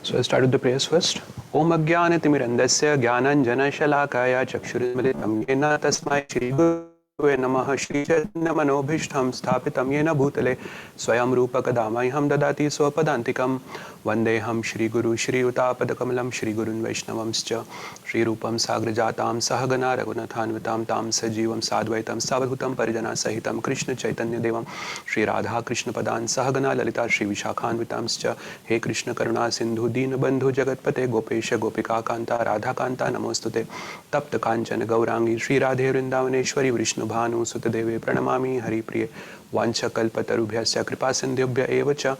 So I start with the prayers first. Om Ajnanatimirandasya Jnananjanashalakaya Chakshurmilitam Yena Tasmai Shri Gurave Namaha Shri Chaitanya Manobhishtam Sthapitam Yena Bhutale Swayam Rupa Kadamaiham Dadati Swapadantikam Vandeham Shri Guru Shri Utapadakamalam Shri Gurun Vaishnavamscha Shri Rupam Sagrajatam Sahagana Raghunathanvitam Tam Sajivam Sadvaitam Savadhutam Parijana Sahitam Krishna Chaitanya Devam Shri Radha Krishna Padan Sahagana Lalita Shri Vishakhanvitamscha He Krishna Karuna Sindhu Deen Bandhu Jagatpate Gopesha Gopika Kanta Radha Kanta Namostute Tapta Kanchana Gaurangi Shri Radhe Vrindavaneshwari Vrishnu Bhanu Sutadeve Pranamami Hari Priye Vancha Kalpatarubhyasya Kripa Sindhyubhya Evacha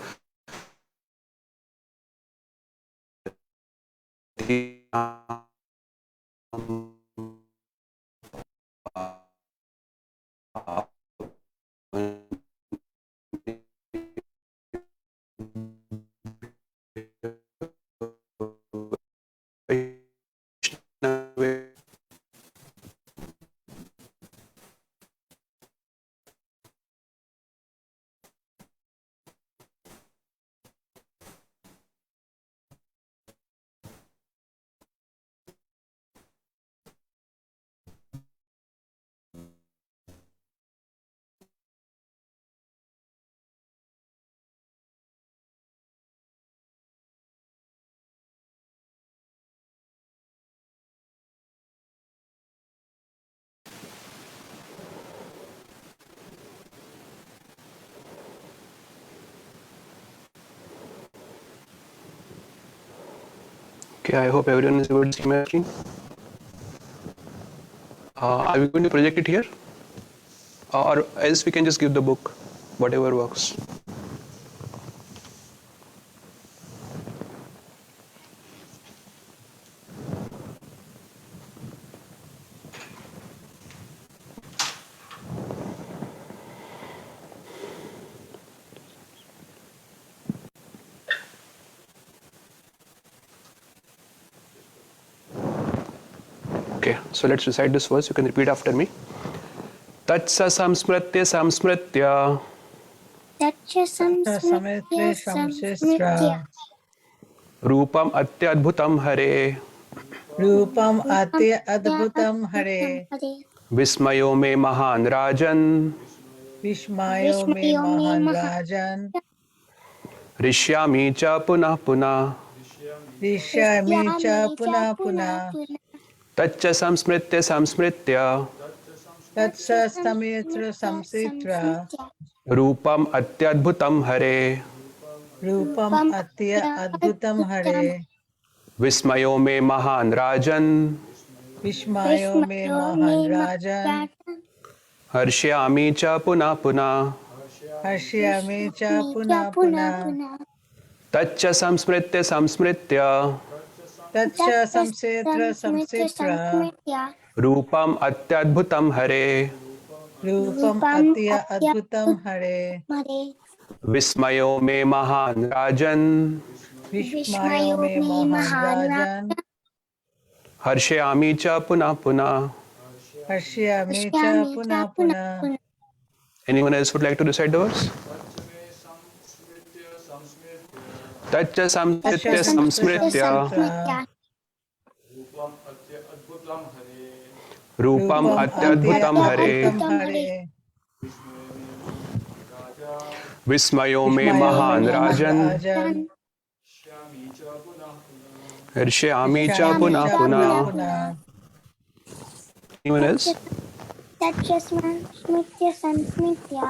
Okay, I hope everyone is able to see my screen. Are we going to project it here? Or else we can just give the book, whatever works. Okay, so let's recite this verse. You can repeat after me. Tatsa samsmritya samsmritya Tatcha samsmritya samsmritya Rupam atyadbhutam hare Rupam atya adbhutam hare Vismayo me mahan rajan Vishmayo me mahan rajan Rishyami cha punah punah Rishyami cha punah punah Tatcha samsmritya samsmritya Tatsa samitra samsitra Rupam atyadbhutam hare Rupam atya adbhutam hare Vismayo me mahan rajan Vishmayo me mahan rajan Harshyami cha punah punah Harshyami cha punah punah Tatcha samsmritya samsmritya Tatsa samsitra samsitra Rupam atyadbhutam hare Rupam atya adbhutam hare Vismayo me mahan rajan Vishmayo me mahan rajan Harshyami cha punah punah. Harshyami cha punah punah. Anyone else would like to recite the verse? Tatcha samsmritya samsmritya Rupam atyadbhutam hare Vismayo me mahan rajan Harshyami cha punah punah. Anyone else? Tatcha samsmritya samsmritya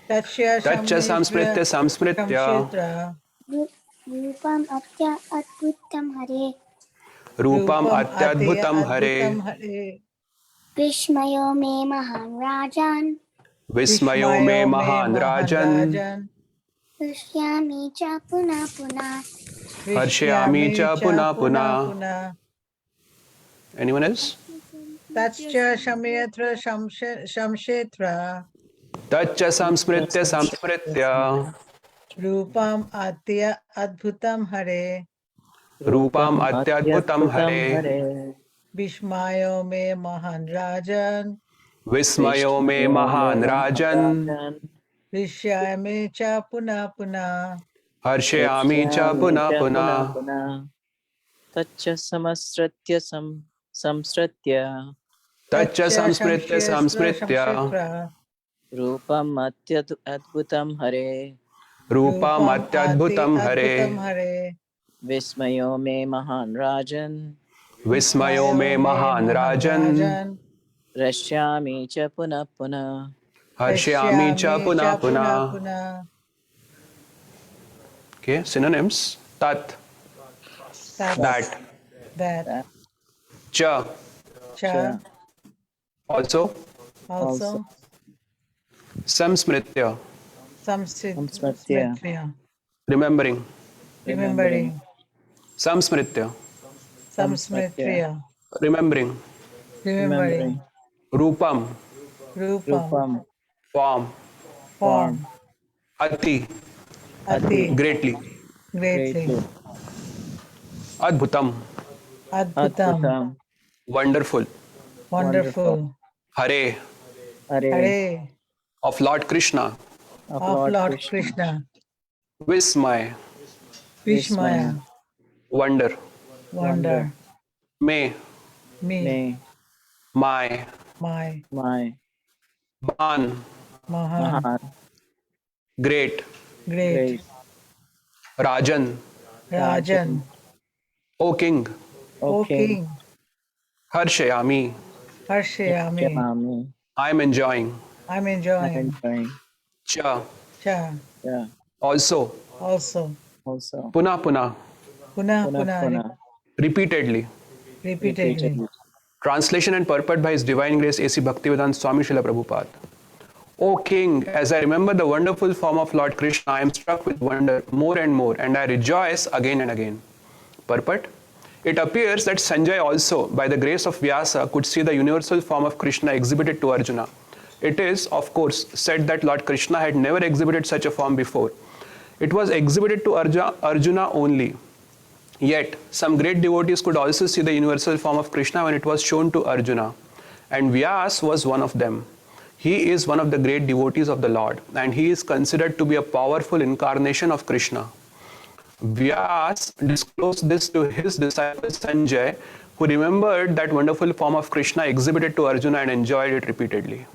Tatcha samsmritya samsmritya Rupam atya adbhutam hare Rupam atyadbhutam hare Vishmayo me mahan rajan Vismayo me mahan rajan Rishyami cha punah punah Harshyami cha punah punah. Anyone else? Tatcha shamyetra shamshetra Tatcha samsmritya samsmritya Rupam atya adbhutam hare Rupam atyadbhutam hare Vishmayo me mahan rajan Vismayo me mahan rajan Rishyami cha punah punah. Harshayami cha Rishyami puna cha puna puna. puna. Taccha samasratya samsratya. Tacha Tacha samsmritya Shamshestra samsmritya. Shamshestra Rupam adbhutam hare. Rupam Rupam Ati atyadbhutam Adbhutam hare. Hare Vismayo me mahan rajan. Vismayo me Vismayo Me mahan Mahan rajan. Rajan Rashyami cha puna puna. Harshayami cha Pashyami puna Cha Puna puna. Puna Okay, synonyms. Tat, Tat Tat. that. That That. Cha, Cha Cha. also. Also. Also Samsmritya, Samsmatya. Samsmritya remembering. Remembering. Remembering Samsmritya, Samsmatya. Samsmritya remembering. Remembering Remembering. Rupam, Rupam Rupam. form. Form. Form Ati, Ati. Ati greatly. Greatly Greatly. Adbhutam, Adbhutam Adbhutam. wonderful. Wonderful. Wonderful Hare, Hare. Hare of Lord Krishna. Of of Lord Lord Krishna. Krishna Vismay, Vismaya. Vishmaya wonder. Wonder. Wonder May, Me May. my. My My. Mahan, Mahan Mahan. great. Great Great. Rajan, Rajan. Rajan O king. O O King. King Harshayami, Harshayami Rishyami. I am enjoying. I'm I'm enjoying enjoying. Cha, Cha Yeah. also. also Also. Puna puna, Puna Puna Puna puna. repeatedly. repeatedly Repeatedly. Translation and purport by His Divine Grace A.C. Bhaktivedanta Swami Srila Prabhupada. O King, as I remember the wonderful form of Lord Krishna, I am struck with wonder more and I rejoice again and again. Purport. It appears that Sanjaya also, by the grace of Vyasa, could see the universal form of Krishna exhibited to Arjuna. It is, of course, said that Lord Krishna had never exhibited such a form before. It was exhibited to Arjuna only. Yet, some great devotees could also see the universal form of Krishna when it was shown to Arjuna. And Vyas was one of them. He is one of the great devotees of the Lord, and he is considered to be a powerful incarnation of Krishna. Vyas disclosed this to his disciple Sanjay, who remembered that wonderful form of Krishna exhibited to Arjuna and enjoyed it repeatedly.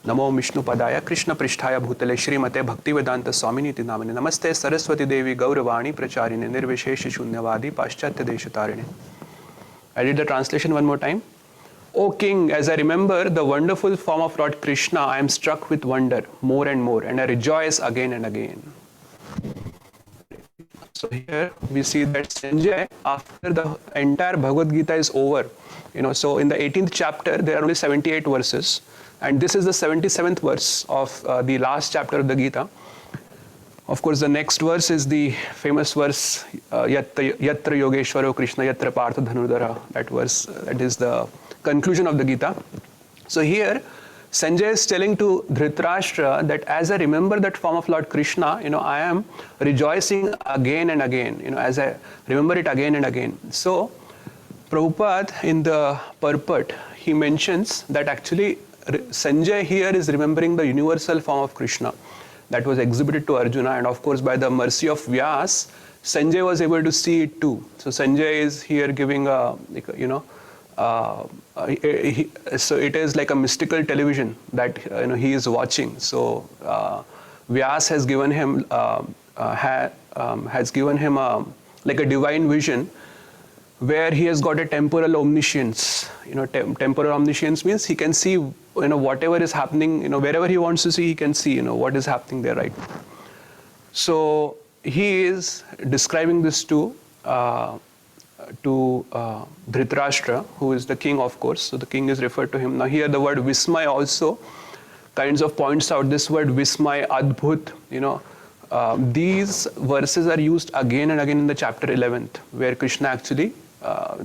नमो विष्णुपदाय कृष्ण पृष्ठाय भूतले श्रीमते भक्तिवेदांत स्वामिनीति नामिने नमस्ते सरस्वती देवी गौरवाणी प्रचारिणे निर्विशेष शून्यवादी पाश्चात्य देशतारिणे. I did the translation one more time. O King, as I remember the wonderful form of Lord Krishna, I am struck with wonder more, and I rejoice again and again. So here we see that Sanjay, after the entire Bhagavad Gita is over, so in the 18th chapter there are only 78 verses, and this is the 77th verse of the last chapter of the Gita. Of course, the next verse is the famous verse, Yatra Yogeshwaro Krishna Yatra Partha Dhanurdhara. That verse, that is the conclusion of the Gita. So here, Sanjay is telling to Dhritarashtra that as I remember that form of Lord Krishna, I am rejoicing again and again, as I remember it again and again. So, Prabhupada in the purport, he mentions that actually Sanjay here is remembering the universal form of Krishna that was exhibited to Arjuna, and of course by the mercy of Vyas, Sanjay was able to see it too. So Sanjay is here giving a, so it is like a mystical television that he is watching. So Vyas has given him like a divine vision where he has got a temporal omniscience. Temporal omniscience means he can see whatever is happening, wherever he wants to see, he can see what is happening there, right? So he is describing this to Dhritarashtra, who is the king, of course. So the king is referred to him. Now here the word Vismay also kinds of points out this word Vismay, Adbhut, these verses are used again and again in the chapter 11th, where Krishna actually,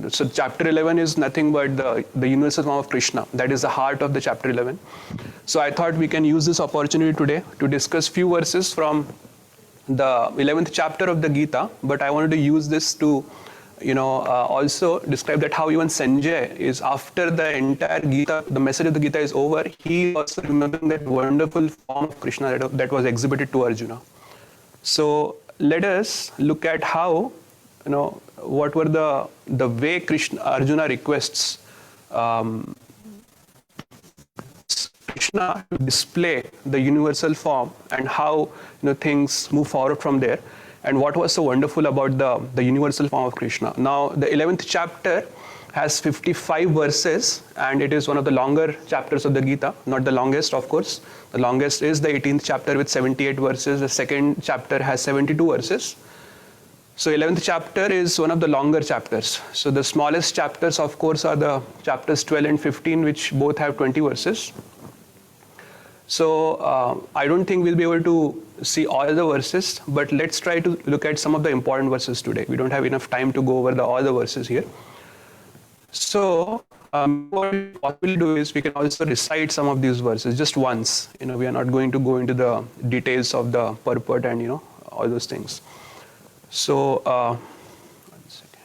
so chapter 11 is nothing but the universal form of Krishna. That is the heart of the chapter 11. So I thought we can use this opportunity today to discuss few verses from the 11th chapter of the Gita, but I wanted to use this to also describe that how even Sanjay is, after the entire Gita, the message of the Gita is over, he also remembering that wonderful form of Krishna that was exhibited to Arjuna. So let us look at how, what were the way Arjuna requests Krishna to display the universal form, and how things move forward from there, and what was so wonderful about the universal form of Krishna. Now the 11th chapter has 55 verses, and it is one of the longer chapters of the Gita. Not the longest, of course. The longest is the 18th chapter with 78 verses. The second chapter has 72 verses. So 11th chapter is one of the longer chapters. So the smallest chapters, of course, are the chapters 12 and 15, which both have 20 verses. So I don't think we'll be able to see all the verses, but let's try to look at some of the important verses today. We don't have enough time to go over all the verses here. So what we possibly do is we can also recite some of these verses just once. We are not going to go into the details of the purport and all those things. So one second.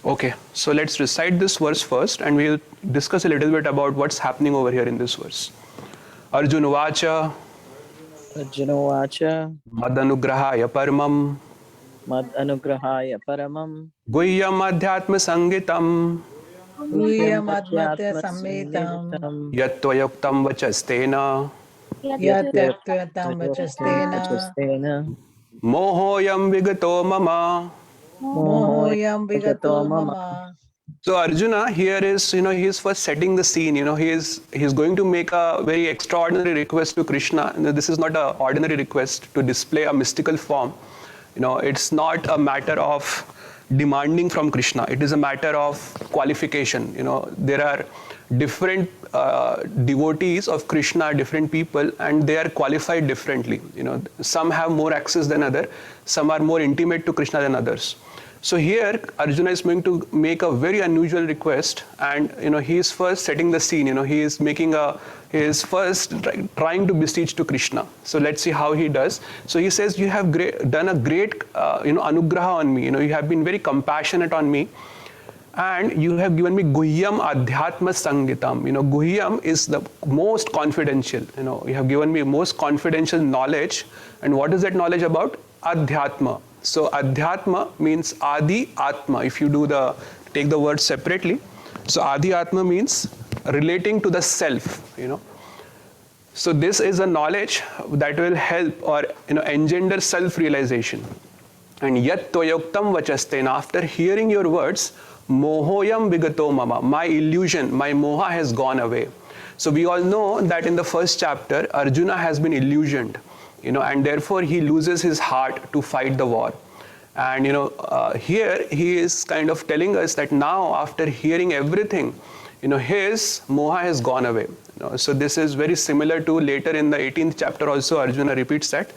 Okay, so let's recite this verse first, and we'll discuss a little bit about what's happening over here in this verse. Arjuna Vacha Madanugrahaya Paramam Guhyam Adhyatma Sangitam Guhyam Admatya Samhitam Yatvayuktam Vachastena Yatyatvatam Vachastena Mohoyam Vigato Mama. Mohoyam Vigato Mama. So Arjuna here is, he's first setting the scene. He's going to make a very extraordinary request to Krishna. This is not an ordinary request to display a mystical form. It's not a matter of demanding from Krishna. It is a matter of qualification. There are different devotees of Krishna, different people, and they are qualified differently. Some have more access than others. Some are more intimate to Krishna than others. So here Arjuna is going to make a very unusual request, and he is first setting the scene. He is first trying to beseech to Krishna. So let's see how he does. So he says, you have done a great anugraha on me. You have been very compassionate on me, and you have given me guhyam adhyatma sangitam. Guhyam is the most confidential. You have given me most confidential knowledge. And what is that knowledge about? Adhyatma. So Adhyatma means Adi Atma. If you take the word separately. So Adi Atma means relating to the self, So this is a knowledge that will help or engender self-realization. And Yat Toyoktam Vachastena, after hearing your words, Mohoyam Vigato Mama, my illusion, my moha has gone away. So we all know that in the first chapter, Arjuna has been illusioned. And therefore he loses his heart to fight the war. And here he is kind of telling us that now, after hearing everything, his moha has gone away. So this is very similar to later in the 18th chapter also Arjuna repeats that.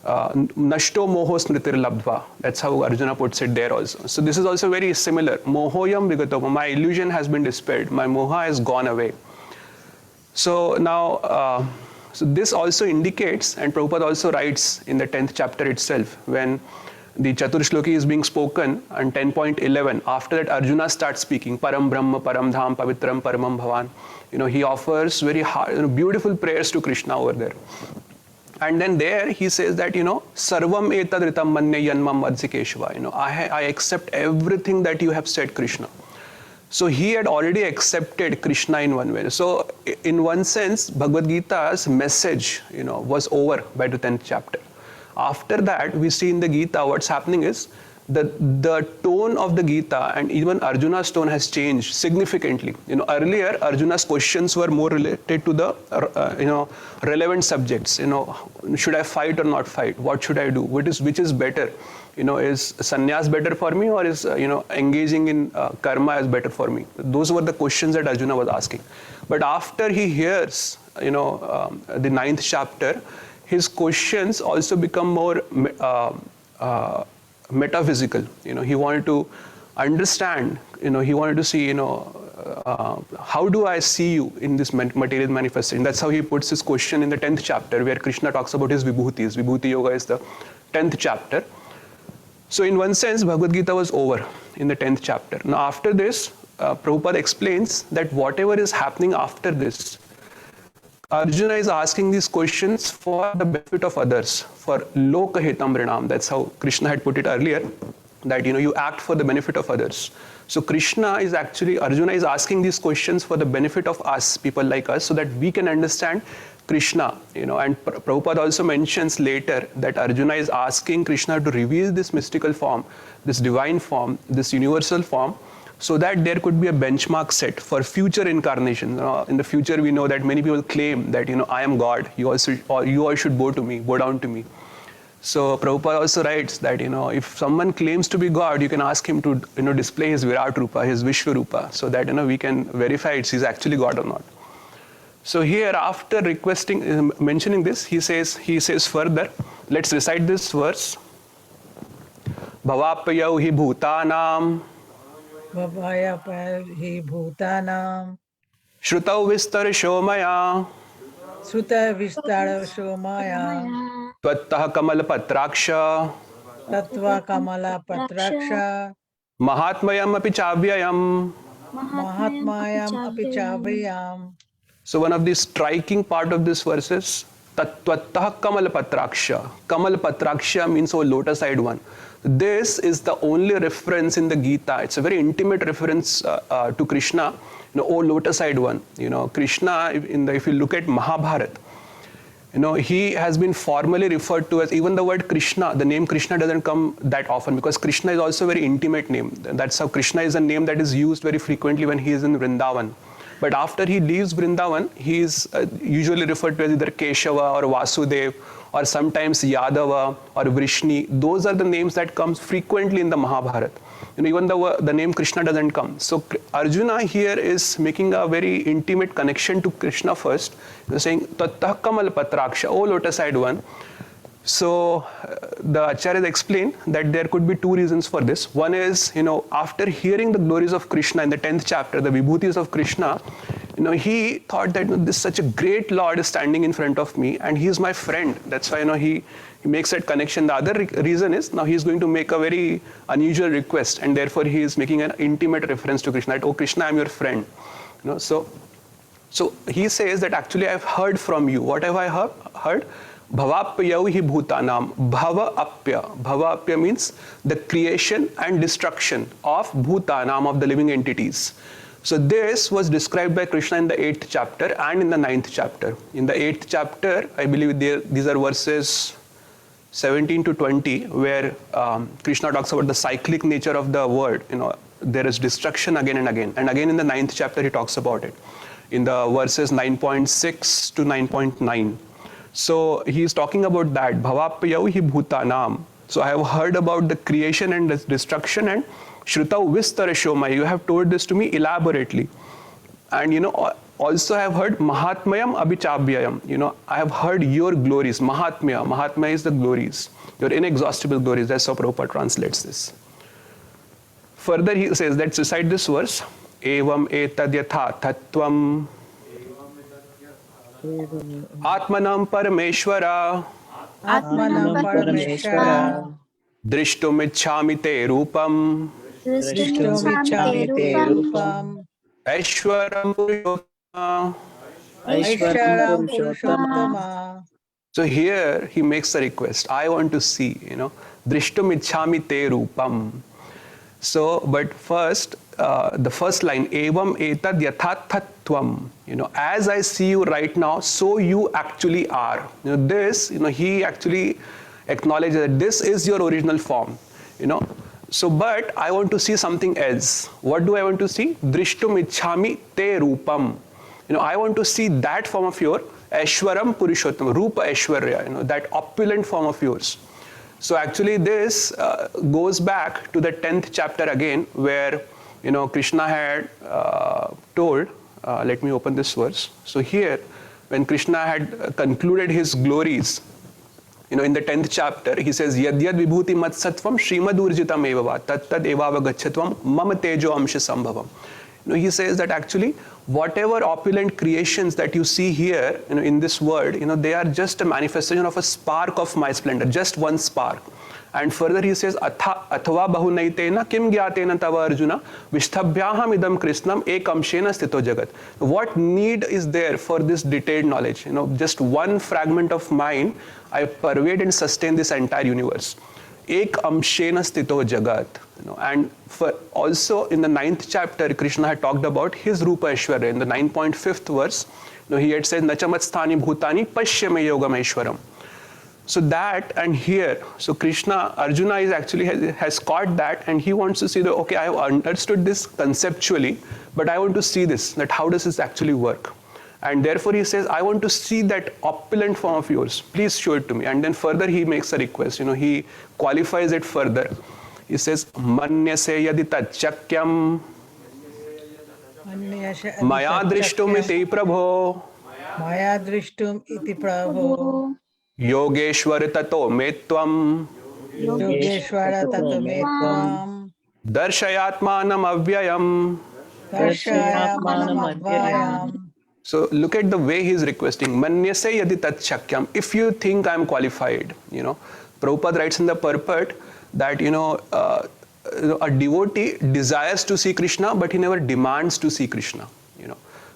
Nashto moho smritir labdva. That's how Arjuna puts it there also. So this is also very similar. Mohoyam vigato. My illusion has been dispelled. My moha has gone away. So now, so this also indicates, and Prabhupada also writes in the 10th chapter itself, when the Chaturshloki is being spoken on 10.11, after that Arjuna starts speaking, Param Brahma, Param Dham, Pavitram, Paramam Bhavan. He offers very beautiful prayers to Krishna over there. And then there he says that, Sarvam etad ritam manne yanmam adsikeshva. I accept everything that you have said, Krishna. So he had already accepted Krishna in one way. So in one sense, Bhagavad Gita's message, was over by the 10th chapter. After that, we see in the Gita what's happening is the tone of the Gita and even Arjuna's tone has changed significantly. Earlier Arjuna's questions were more related to the relevant subjects. Should I fight or not fight? What should I do? Which is better? Is sannyas better for me, or is engaging in karma is better for me? Those were the questions that Arjuna was asking. But after he hears the 9th chapter, his questions also become more metaphysical. He wanted to understand, he wanted to see, how do I see you in this material manifestation? That's how he puts his question in the 10th chapter, where Krishna talks about his vibhutis. Vibhuti Yoga is the 10th chapter. So in one sense, Bhagavad Gita was over in the 10th chapter. Now after this, Prabhupada explains that whatever is happening after this, Arjuna is asking these questions for the benefit of others, for lokahitam rinam. That's how Krishna had put it earlier, that you act for the benefit of others. So Arjuna is asking these questions for the benefit of us, people like us, so that we can understand Krishna. And Prabhupada also mentions later that Arjuna is asking Krishna to reveal this mystical form, this divine form, this universal form, so that there could be a benchmark set for future incarnations. In the future, we know that many people claim that I am God. You all should bow down to me. So Prabhupada also writes that if someone claims to be God, you can ask him to display his Virat Rupa, his Vishwarupa, so that we can verify he's actually God or not. So here, after mentioning this, he says further. Let's recite this verse. Bhavapayau hi bhutanam. Bhavaya hi bhutanam. Shrutau vistarisho maya. Sruta vistara shomaya. Tvattah kamal patraksha. Tattva kamala patraksha. Mahatmayam api chavyayam. Mahatmayam api chavayam. So one of the striking part of this verse is Tattvattah kamal patraksha. Kamal patraksha means O lotus-eyed one. This is the only reference in the Gita. It's a very intimate reference to Krishna. O lotus-eyed one. Krishna, if you look at Mahabharata, he has been formally referred to as, even the word Krishna, the name Krishna doesn't come that often, because Krishna is also a very intimate name. That's how Krishna is a name that is used very frequently when he is in Vrindavan. But after he leaves Vrindavan, he is usually referred to as either Keshava or Vasudev, or sometimes Yadava or Vrishni. Those are the names that come frequently in the Mahabharata. Even the name Krishna doesn't come. So Arjuna here is making a very intimate connection to Krishna first. He's saying, Tattah kamal patraksha, O lotus-eyed one. So the Acharyas explain that there could be two reasons for this. One is, after hearing the glories of Krishna in the 10th chapter, the vibhutis of Krishna, he thought that this such a great Lord is standing in front of me and he is my friend. That's why he makes that connection. The other reason is, now he is going to make a very unusual request, and therefore he is making an intimate reference to Krishna, that, oh Krishna, I am your friend. So he says that actually I have heard from you. What have I heard? Bhavapyau hi bhutanam. Bhava apya. Bhava apya means the creation and destruction of bhutanam, of the living entities. So this was described by Krishna in the 8th chapter and in the 9th chapter. In the 8th chapter, I believe these are verses 17 to 20, where Krishna talks about the cyclic nature of the world. There is destruction again and again. And again in the 9th chapter, he talks about it in the verses 9.6 to 9.9. So he is talking about that. Bhavapyau hi bhutanam. So I have heard about the creation and the destruction, and Shrutau vistarashomaya. You have told this to me elaborately. And also I have heard Mahatmayam abhichabhyayam. I have heard your glories. Mahatmya. Mahatmya is the glories. Your inexhaustible glories. That's how Prabhupada translates this. Further he says, let's recite this verse. Evam etad yatha tattvam Atmanam Parameshwara Atmanam Parameshwara. Drishtumichhami te rupam Drishtumichhami te rupam. Aishwaram Purushottama. Aishwaram Purushottama. So here he makes a request. I want to see, Drishtumichhami te rupam. So, but first, the first line, Evam etad yathat tattvam. As I see you right now, so you actually are. He actually acknowledges that this is your original form. So, but I want to see something else. What do I want to see? Drishtum ichhami te rupam. I want to see that form of your Aishwaram Purushottam, Rupa Aishwarya, that opulent form of yours. So actually this goes back to the 10th chapter again, where Krishna had told, let me open this verse. So here, when Krishna had concluded his glories, in the 10th chapter, he says, Yadyad vibhuti mat sattvam srimad urjitam evava tat tad evavagachatvam mama tejo amsha sambhavam. He says that actually whatever opulent creations that you see here, in this world, they are just a manifestation of a spark of my splendor, just one spark. And further he says, Athva bahunaitena kim gyatena tava arjuna vishthabhyaham idam krishnam ekamshena sthito jagat. What need is there for this detailed knowledge? Just one fragment of mine, I pervade and sustain this entire universe. Ek amshena sthito jagat. And for also in the 9th chapter, Krishna had talked about his Rupa Aishwarya. In the 9.5th verse, he had said, Nachamat bhutani pashyame yogam aishwaram. So that, and here, so Krishna, Arjuna is actually has caught that, and he wants to see that, okay, I have understood this conceptually, but I want to see this, that how does this actually work? And therefore he says, I want to see that opulent form of yours. Please show it to me. And then further he makes a request. He qualifies it further. He says, Manyase yadi tachakyam maya drishtum iti prabho Maya drishtum iti prabho yogeshwar tato metvam Yogeshwara tato metvam darshayatmanam avyayam. Darshayatmanam advayam. So look at the way he is requesting. Manyase yadi tachakyam. If you think I am qualified, Prabhupada writes in the purport that, a devotee desires to see Krishna, but he never demands to see Krishna,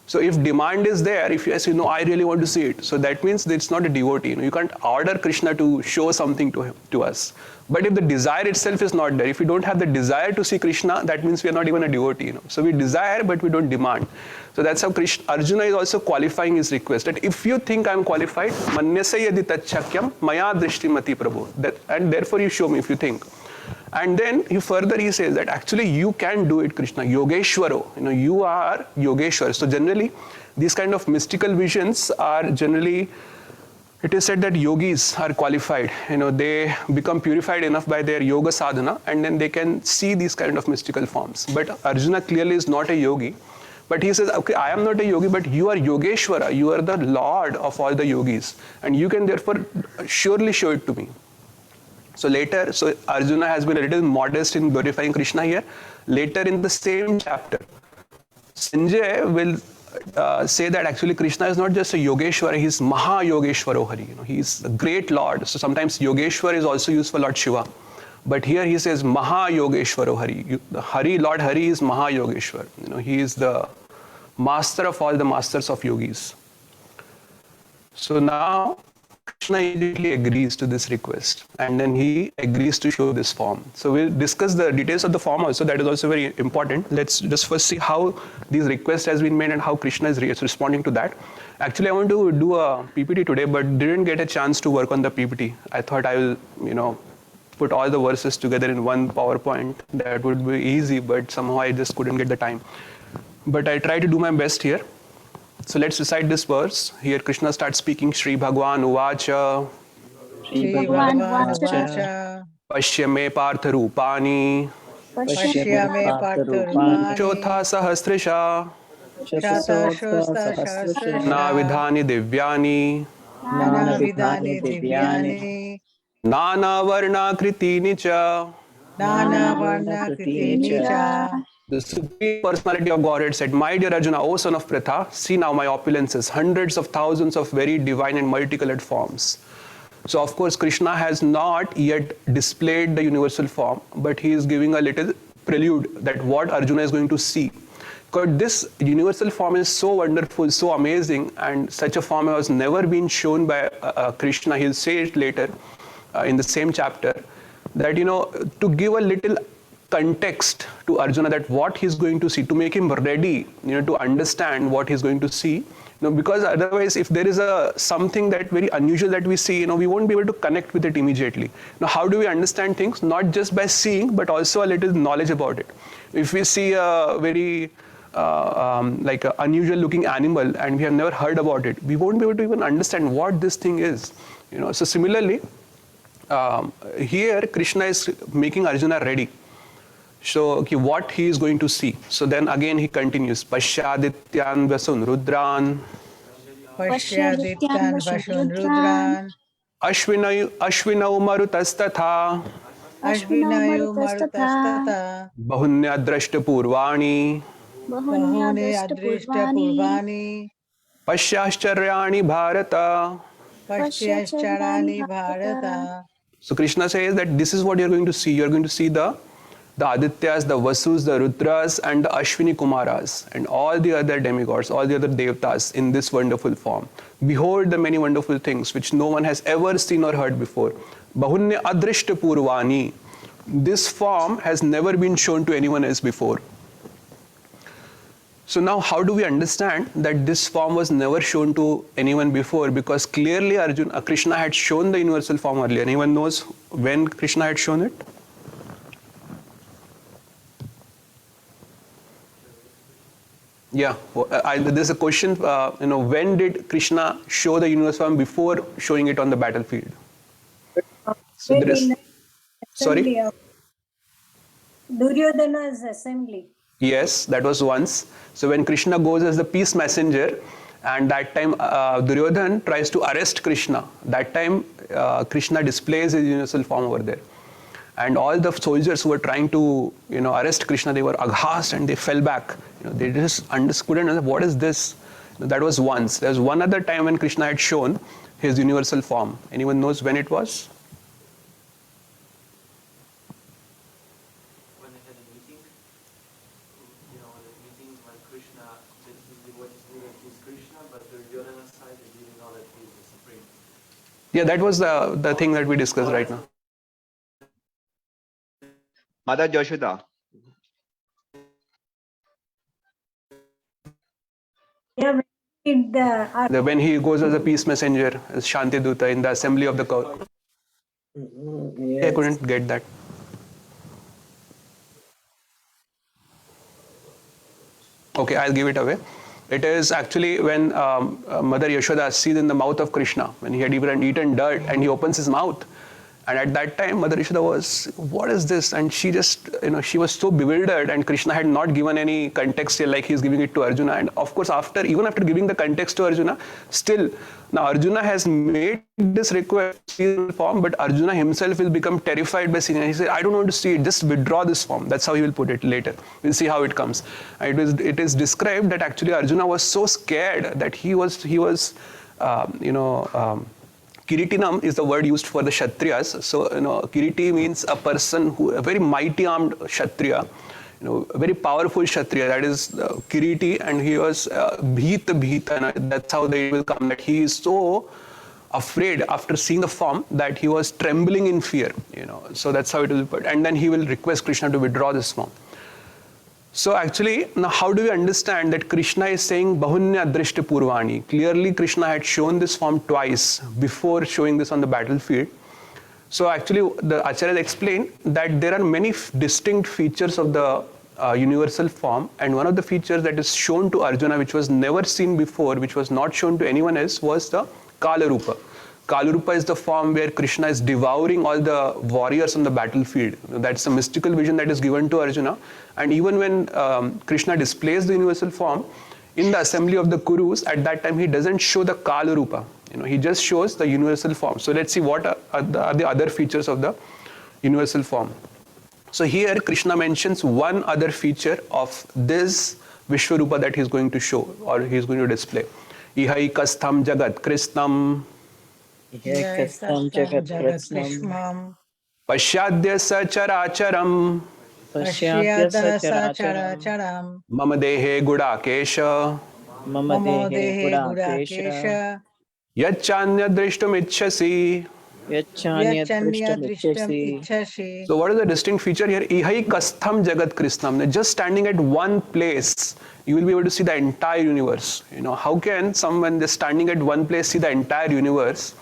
So if demand is there, if you say, I really want to see it, so that means it's not a devotee. You can't order Krishna to show something to us. But if the desire itself is not there, if we don't have the desire to see Krishna, that means we are not even a devotee. So we desire, but we don't demand. So that's how Arjuna is also qualifying his request. That if you think I'm qualified, manyase yadi tachakyam maya drishtimati prabhu. And therefore you show me if you think. And then he says that actually you can do it, Krishna. Yogeshwaro, you are Yogeshwar. So generally, these kind of mystical visions are generally, it is said that yogis are qualified. They become purified enough by their yoga sadhana, and then they can see these kind of mystical forms. But Arjuna clearly is not a yogi. But he says, okay, I am not a yogi, but you are Yogeshwara. You are the Lord of all the yogis. And you can therefore surely show it to me. So later, Arjuna has been a little modest in glorifying Krishna here. Later in the same chapter, Sanjaya will say that actually Krishna is not just a Yogeshwara, he is Maha Yogeshwaro Hari. He is a great Lord. So sometimes Yogeshwar is also used for Lord Shiva. But here he says Maha Yogeshwaro Hari. Lord Hari is Maha Yogeshwar. He is the master of all the masters of yogis. So now Krishna immediately agrees to this request, and then he agrees to show this form. So we'll discuss the details of the form also. That is also very important. Let's just first see how this request has been made and how Krishna is responding to that. Actually, I want to do a PPT today, but didn't get a chance to work on the PPT. I thought I will, put all the verses together in one PowerPoint. That would be easy, but somehow I just couldn't get the time. But I try to do my best here. So let's recite this verse. Here Krishna starts speaking. Shri Bhagwan Uvacha Shri Bhagavan Vacha Pashyame Partha Rupani Pashyame Partha Chotha Sahasrisha Shata Sahasrisha Navidhani Divyani Nana Vidhani Divyani Nana Varna Kritini Cha. Nana Varna Kritini Cha. The Supreme Personality of Godhead said, My dear Arjuna, O son of Pritha, see now my opulences, hundreds of thousands of very divine and multicolored forms. So of course Krishna has not yet displayed the universal form, but he is giving a little prelude that what Arjuna is going to see. Because this universal form is so wonderful, so amazing, and such a form has never been shown by Krishna. He'll say it later in the same chapter, that to give a little context to Arjuna that what he's going to see, to make him ready, to understand what he's going to see. Because otherwise, if there is something that very unusual that we see, we won't be able to connect with it immediately. Now, how do we understand things? Not just by seeing, but also a little knowledge about it. If we see a very like an unusual looking animal and we have never heard about it, we won't be able to even understand what this thing is. So similarly, here Krishna is making Arjuna ready. So, okay, what he is going to see. So then again he continues, Pashyadityan Vasun Rudran Pashyadityan Vasun Rudran अश्विनौ मरुतस्तथा Ashvinayu Marutastata बहुन्यदृष्टपूर्वाणि Bahune Adrishta Purvani पश्याश्चर्याणि Bharat. Pashyasharani Bharata. So Krishna says that this is what you're going to see. You're going to see the Adityas, the Vasus, the Rudras, and the Ashwini Kumaras, and all the other demigods, all the other Devtas in this wonderful form. Behold the many wonderful things which no one has ever seen or heard before. Bahunya Adrishta Purvani. This form has never been shown to anyone else before. So now how do we understand that this form was never shown to anyone before? Because clearly Krishna had shown the universal form earlier. Anyone knows when Krishna had shown it? Yeah, there's a question, when did Krishna show the universal form before showing it on the battlefield? So there is, sorry? Duryodhana's assembly. Yes, that was once. So when Krishna goes as the peace messenger, and that time Duryodhan tries to arrest Krishna, that time Krishna displays his universal form over there. And all the soldiers who were trying to arrest Krishna, they were aghast and they fell back. They just couldn't understand what is this. That was once. There was one other time when Krishna had shown his universal form. Anyone knows when it was? Yeah, that was the thing that we discussed right now. Mother Yashoda. Yeah, When he goes as a peace messenger, as Shanti Duta in the assembly of the cow. Yes. I couldn't get that. Okay, I'll give it away. It is actually when Mother Yashoda sees in the mouth of Krishna, when he had even eaten dirt and he opens his mouth. And at that time, Mother Yashoda was, what is this? And she just, she was so bewildered, and Krishna had not given any context here like he's giving it to Arjuna. And of course, even after giving the context to Arjuna, still, now Arjuna has made this request form, but Arjuna himself will become terrified by seeing it. He said, I don't want to see it, just withdraw this form. That's how he will put it later. We'll see how it comes. It is described that actually Arjuna was so scared that he was Kiritinam is the word used for the Kshatriyas. So, Kiriti means a person a very mighty armed Kshatriya, a very powerful Kshatriya, that is Kiriti, and he was Bhita, and that's how they will come, that he is so afraid after seeing the form that he was trembling in fear, So that's how it will be put. And then he will request Krishna to withdraw this form. So actually, now how do we understand that Krishna is saying Bahunya Adrishta Purvani? Clearly Krishna had shown this form twice before showing this on the battlefield. So actually the Acharyas explained that there are many distinct features of the universal form, and one of the features that is shown to Arjuna, which was never seen before, which was not shown to anyone else, was the Kala Rupa. Kala Rupa is the form where Krishna is devouring all the warriors on the battlefield. That's a mystical vision that is given to Arjuna. And even when Krishna displays the universal form in the assembly of the Kurus, at that time he doesn't show the Kala Rupa. He just shows the universal form. So let's see what are the other features of the universal form. So here Krishna mentions one other feature of this Vishwarupa that he's going to show, or he's going to display. Ihaikastham Jagat Krishnam Yaistastam Jagat Krishmam Pashyadya Sacharacharam Pashyada Sacharacharam Mama Dehe Gudakesha Mama Mamo Dehe Dehe Gudakesha Gudakesha Yachanya Drishtum Ichhasi. Yachanya Yachanya Drishtam Drishtam Ichhasi. Ichhashi. So what is the distinct feature here? Ihai Kastham Jagat Krishnam. Just standing at one place, you will be able to see the entire universe. How can someone just standing at one place see the entire universe?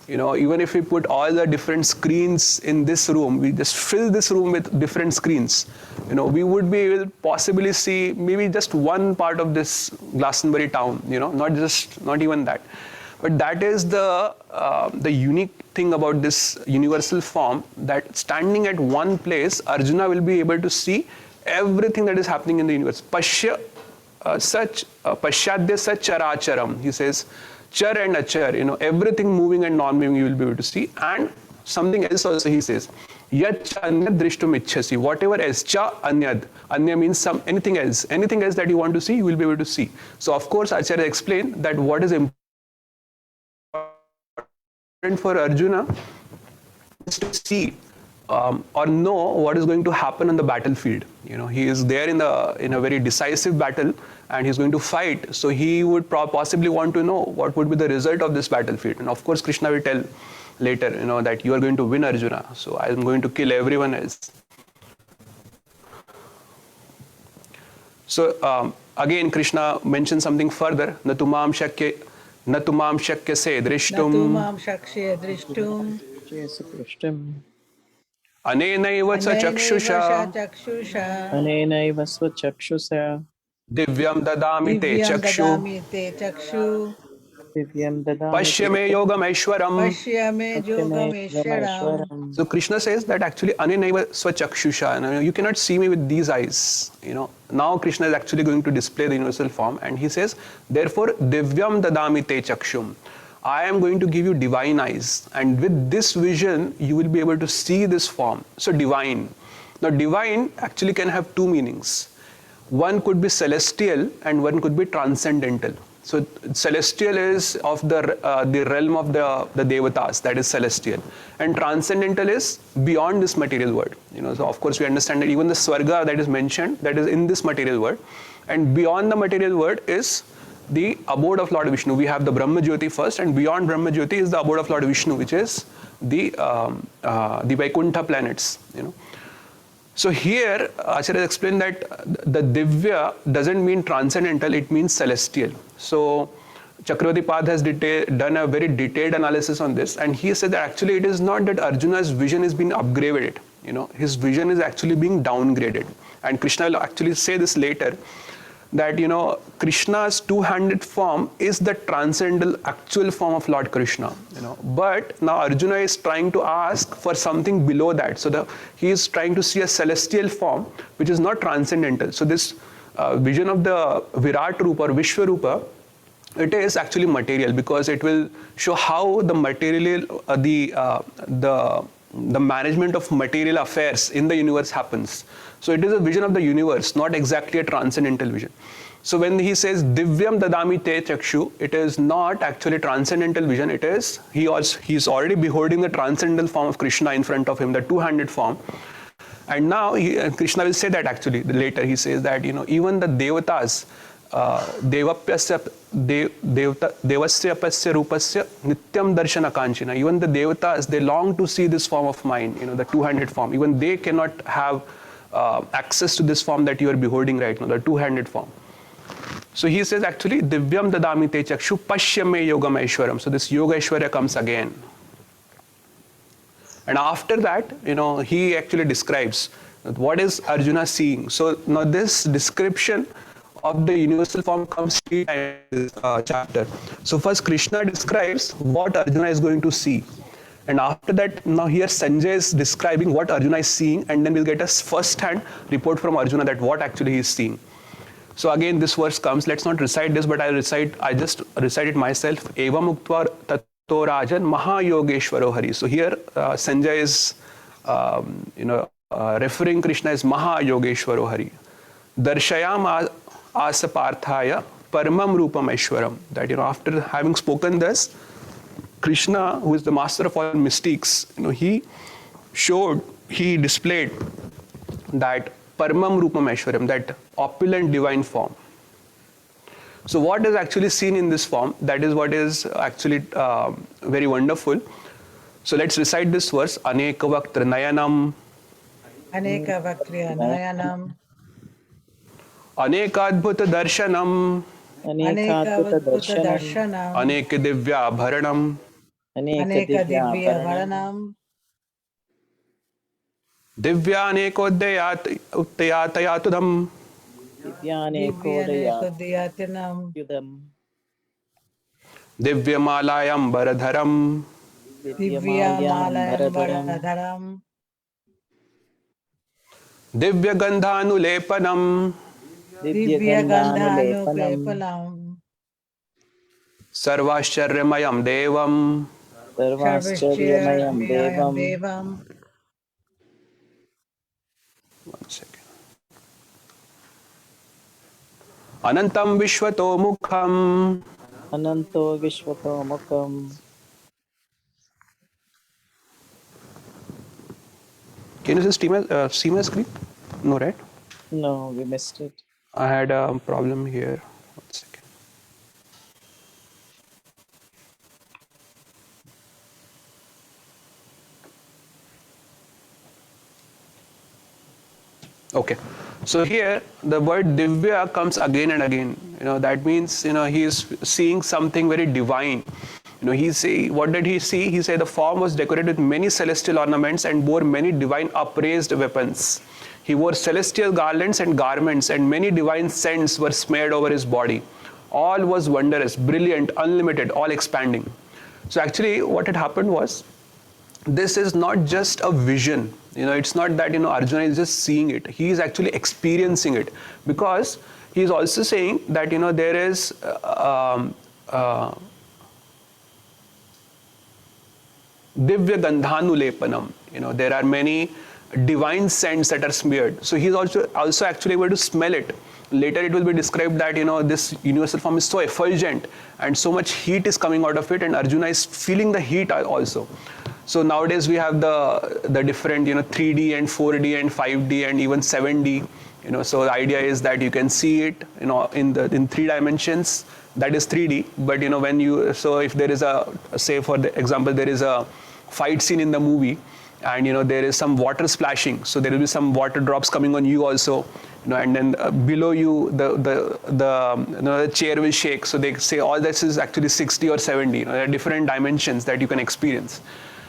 Even if we put all the different screens in this room, we just fill this room with different screens, we would be able to possibly see maybe just one part of this Glastonbury town, not even that. But that is the unique thing about this universal form, that standing at one place, Arjuna will be able to see everything that is happening in the universe. Pashyadya Sacharacharam. He says, char and achar, everything moving and non-moving you will be able to see. And something else also he says, yat cha anyad drishtum ichchasi, whatever else, cha anyad, anya means anything else that you want to see, you will be able to see. So of course Acharya explained that what is important for Arjuna is to see or know what is going to happen on the battlefield. He is there in a very decisive battle, and he's going to fight. So he would possibly want to know what would be the result of this battlefield. And of course, Krishna will tell later, that you are going to win, Arjuna. So I am going to kill everyone else. So again, Krishna mentions something further. Na tumam shakya se drishtum. Jesuprushtam. Anenaiva cha chakshusha Anenaiva svachakshusa divyam dadami te chakshu divyam dadami pashyame yogam aishwaram. yogameshwaram. So Krishna says that actually anenaiva swachakshusha, you cannot see me with these eyes. Now Krishna is actually going to display the universal form, and he says, therefore divyam dadami te chakshum, I am going to give you divine eyes, and with this vision you will be able to see this form. So divine. Now divine actually can have two meanings. One could be celestial and one could be transcendental. So celestial is of the realm of the devatas, that is celestial, and transcendental is beyond this material world. So of course we understand that even the Swarga that is mentioned, that is in this material world, and beyond the material world is the abode of Lord Vishnu. We have the Brahma Jyoti first, and beyond Brahma Jyoti is the abode of Lord Vishnu, which is the Vaikuntha planets. So here Acharya explained that the Divya doesn't mean transcendental, it means celestial. So Chakravarti Pad has done a very detailed analysis on this, and he said that actually it is not that Arjuna's vision is being upgraded. His vision is actually being downgraded. And Krishna will actually say this later, that Krishna's two-handed form is the transcendental actual form of Lord Krishna. But now Arjuna is trying to ask for something below that. So he is trying to see a celestial form which is not transcendental. So this vision of the Virat Rupa or Vishwarupa, it is actually material, because it will show how the material, the management of material affairs in the universe happens. So it is a vision of the universe, not exactly a transcendental vision. So when he says Divyam dadami te chakshu, it is not actually transcendental vision. It is he is already beholding the transcendental form of Krishna in front of him, the two-handed form. And now Krishna will say that actually later. He says that even the devatas, devasya apasya rupasya nityam darshana kanchina, even the devatas, they long to see this form of mine, the two-handed form. Even they cannot have access to this form that you are beholding right now, the two-handed form. So he says actually divyam dadami te chakshu pashyame yogam aishwaram. So this yoga aishwarya comes again. And after that, he actually describes what is Arjuna seeing. So now this description of the universal form comes in this chapter. So first Krishna describes what Arjuna is going to see. And after that, now here Sanjaya is describing what Arjuna is seeing, and then we'll get a first-hand report from Arjuna that what actually he is seeing. So again this verse comes. Let's not recite this, but I just recite it myself. Evam uktva tato rajan mahayogeshwaro hari. So here Sanjaya is referring Krishna as mahayogeshwaro hari. Darshayam asa parthaya paramam rupam aishwaram. That after having spoken this, Krishna, who is the master of all mystics, he displayed that Paramam Rupam Aishwaryam, that opulent divine form. So what is actually seen in this form, that is what is actually very wonderful. So let's recite this verse. Aneka Vaktra Nayanam. Aneka Vaktriya Nayanam. Anekadbhuta Darshanam. Aneka Darshanam. Aneka Divya Bharanam. Aneka Divya Bharanam. Divyaneko Uttayatayatudam. Divyaneko Divyamalayam Baradharam. Divyamalayam Baradharam. Divyagandhanulepanam. Divyagandhanulepanam. Sarvashcharyamayam Devam. Sarvascharyamayam Sarvashchirmayam Devam. Devam. One second. Anantam Vishwato Mukham. Ananto Vishwato Mukam. Can you just see my screen? No, right? No, we missed it. I had a problem here. One second. Okay. So here the word Divya comes again and again. That means, he is seeing something very divine. What did he see? He said the form was decorated with many celestial ornaments and bore many divine upraised weapons. He wore celestial garlands and garments, and many divine scents were smeared over his body. All was wondrous, brilliant, unlimited, all expanding. So actually what had happened was, this is not just a vision. It's not that, Arjuna is just seeing it. He is actually experiencing it, because he is also saying that, there is Divya Gandhanulepanam. There are many divine scents that are smeared. So he is also actually able to smell it. Later it will be described that, this universal form is so effulgent and so much heat is coming out of it, and Arjuna is feeling the heat also. So nowadays we have the different, 3D and 4D and 5D and even 7D. So the idea is that you can see it, in 3 dimensions. That is 3D. But if there is say for the example, there is a fight scene in the movie, and there is some water splashing. So there will be some water drops coming on you also. And then below you, the chair will shake. So they say all this is actually 60 or 70. There are different dimensions that you can experience.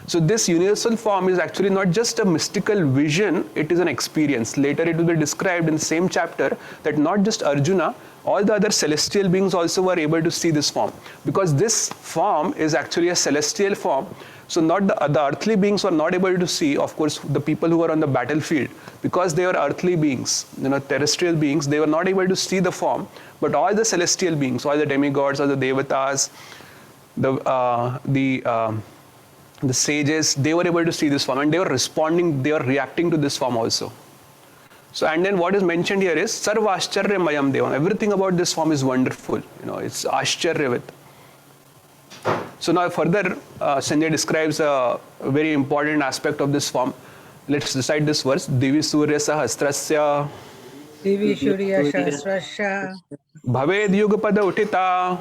So this universal form is actually not just a mystical vision, it is an experience. Later it will be described in the same chapter that not just Arjuna, all the other celestial beings also were able to see this form. Because this form is actually a celestial form. So not the earthly beings were not able to see, of course, the people who were on the battlefield, because they were earthly beings, terrestrial beings, they were not able to see the form. But all the celestial beings, all the demigods, all the devatas, the sages, they were able to see this form, and they were responding, they were reacting to this form also. So, and then what is mentioned here is Sarvashcharyamayam Devam. Everything about this form is wonderful. It's Ashcharyavit. So now further, Sanjaya describes a very important aspect of this form. Let's recite this verse. Divi Surya Sahasrasya Divi Surya Sahasrasya Bhaved Yugapada Utita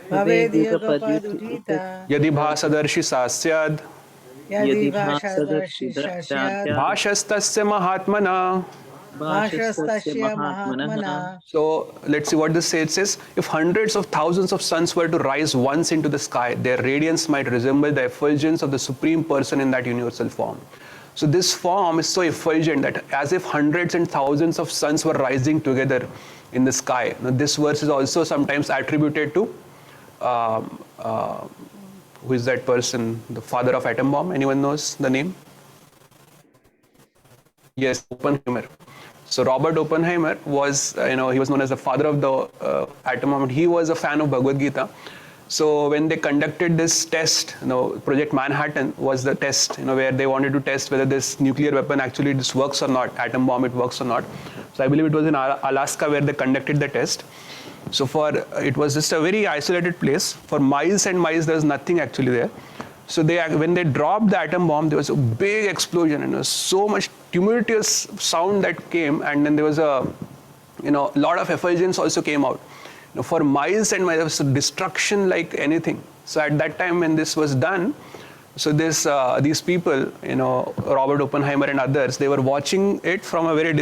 Bhaved Yugapad Udita Yadi Bhasadarshi Sasyad Yadi Vashadarshi Sasyad Bhashastasya Mahatmana. Bhashastasya Mahatmana. So let's see what this says. It says, if hundreds of thousands of suns were to rise once into the sky, their radiance might resemble the effulgence of the Supreme Person in that universal form. So this form is so effulgent that as if hundreds and thousands of suns were rising together in the sky. Now this verse is also sometimes attributed to, who is that person? The father of atom bomb. Anyone knows the name? Yes, Oppenheimer. So Robert Oppenheimer was, he was known as the father of the atom bomb. He was a fan of Bhagavad Gita. So when they conducted this test, Project Manhattan was the test, where they wanted to test whether this nuclear weapon actually just works or not, atom bomb, it works or not. So I believe it was in Alaska where they conducted the test. So it was just a very isolated place. For miles and miles, there was nothing actually there. So when they dropped the atom bomb, there was a big explosion, and there was so much tumultuous sound that came, and then there was a lot of effulgence also came out. For miles and miles, there was destruction like anything. So at that time when this was done, so these people, Robert Oppenheimer and others, they were watching it from a very,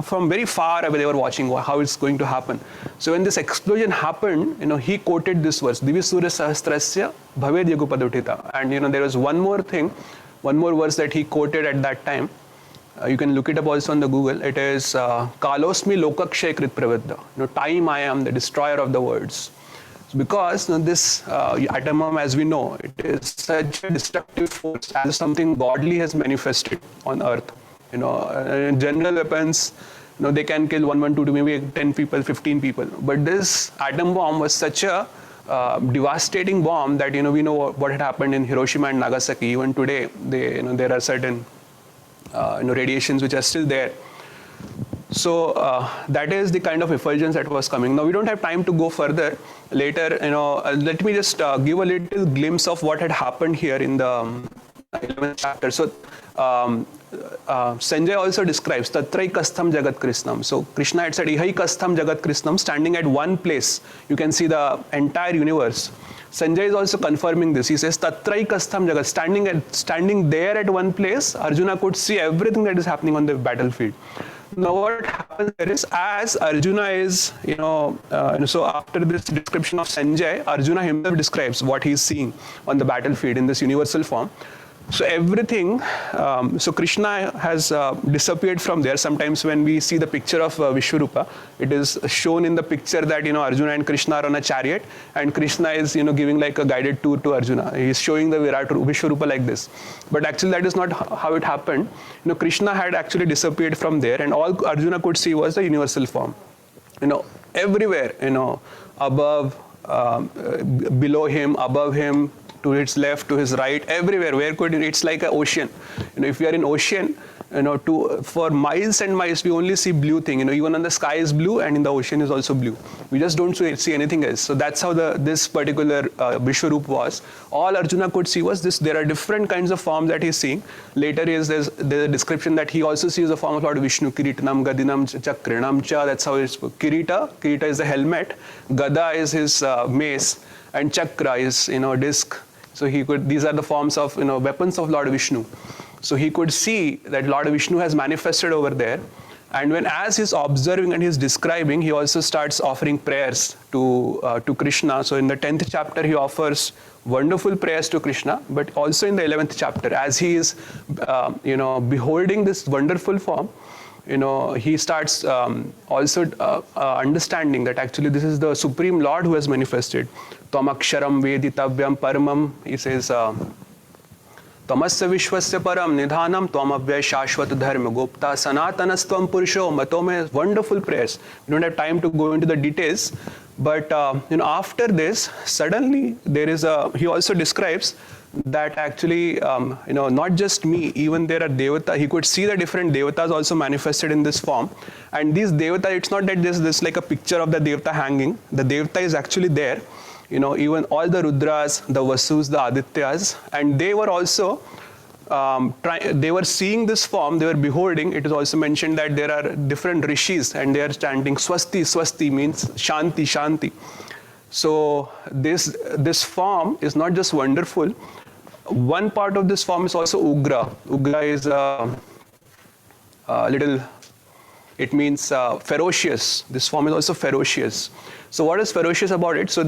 from very far away. They were watching how it's going to happen. So when this explosion happened, he quoted this verse, Divi Surya Sahasrasya Bhaved Yagupadutita. And there was one more verse that he quoted at that time. You can look it up also on the Google. It is Kalosmi Lokakshay Krit Pravidya. Time I am the destroyer of the words. Because this atom bomb, as we know, it is such a destructive force as something godly has manifested on earth. General weapons, they can kill 1, 1, 2, maybe 10 people, 15 people. But this atom bomb was such a devastating bomb that, we know what had happened in Hiroshima and Nagasaki. Even today, there are certain radiations which are still there. So that is the kind of effulgence that was coming. Now we don't have time to go further. Later, let me just give a little glimpse of what had happened here in the 11th chapter. So Sanjaya also describes Tatraikastham Jagat Krishnam. So Krishna had said Ihaikastham Jagat Krishnam, standing at one place. You can see the entire universe. Sanjaya is also confirming this. He says Tatraikastham Jagat, standing there at one place, Arjuna could see everything that is happening on the battlefield. Now what happens there is, as Arjuna is, so after this description of Sanjaya, Arjuna himself describes what he is seeing on the battlefield in this universal form. So everything, so Krishna has disappeared from there. Sometimes when we see the picture of Vishwarupa, it is shown in the picture that, Arjuna and Krishna are on a chariot, and Krishna is, giving like a guided tour to Arjuna. He is showing the Vishwarupa like this. But actually that is not how it happened. Krishna had actually disappeared from there, and all Arjuna could see was the universal form. Everywhere, above, below him, above him, to his left, to his right, everywhere. Where could it's like an ocean. If you are in ocean, for miles and miles, we only see blue thing. Even on the sky is blue, and in the ocean is also blue. We just don't see anything else. So that's how this particular Vishwarup was. All Arjuna could see was this. There are different kinds of forms that he's seeing. Later there's a description that he also sees the form of Lord Vishnu. Kiritanam, Gadinam, Chakrinam cha. That's how it's Kirita. Kirita is the helmet. Gada is his mace, and Chakra is disc. So these are the forms of weapons of Lord Vishnu. So he could see that Lord Vishnu has manifested over there, and as he's observing and he's describing, he also starts offering prayers to Krishna. So in the 10th chapter he offers wonderful prayers to Krishna, but also in the 11th chapter, as he is beholding this wonderful form, he starts also understanding that actually this is the Supreme Lord who has manifested. Tamaksharam veditavyam paramam, he says, Tamasya vishwasya param nidhanam tvamavya shashvat dharma gopta sanatanastvam purusho matome. Wonderful prayers. We don't have time to go into the details, but after this, suddenly there is he also describes that actually, not just me, even there are Devata. He could see the different Devatas also manifested in this form. And these Devata, it's not that there's like a picture of the Devata hanging. The Devata is actually there. Even all the Rudras, the Vasus, the Adityas, and they were also they were seeing this form, they were beholding. It is also mentioned that there are different rishis and they are chanting Swasti. Swasti means Shanti, Shanti. So this form is not just wonderful. One part of this form is also Ugra. Ugra is it means ferocious. This form is also ferocious. So what is ferocious about it? So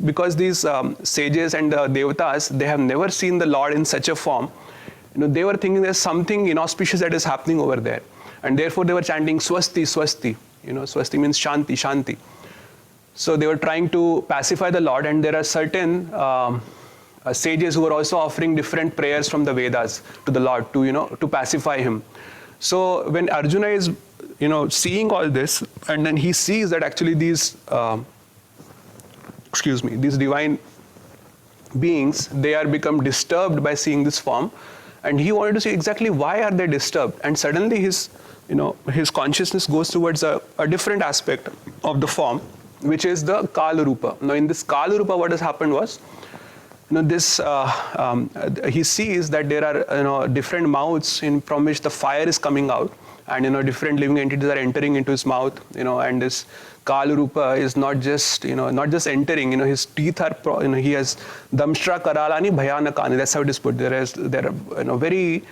because these sages and devatas, they have never seen the Lord in such a form. They were thinking there's something inauspicious that is happening over there, and therefore they were chanting Swasti, Swasti. Swasti means Shanti, Shanti. So they were trying to pacify the Lord, and there are certain sages who are also offering different prayers from the Vedas to the Lord to pacify him. So when Arjuna is seeing all this, and then he sees that actually these divine beings, they are become disturbed by seeing this form, and he wanted to see exactly why are they disturbed. And suddenly his consciousness goes towards a different aspect of the form, which is the Kala Rupa. Now in this Kala Rupa, what has happened was, he sees that there are different mouths from which the fire is coming out, and different living entities are entering into his mouth, and this Kala Rupa is not just entering, his teeth are, he has Damshra Karalani Bhayanakani. That's how it is put. There are very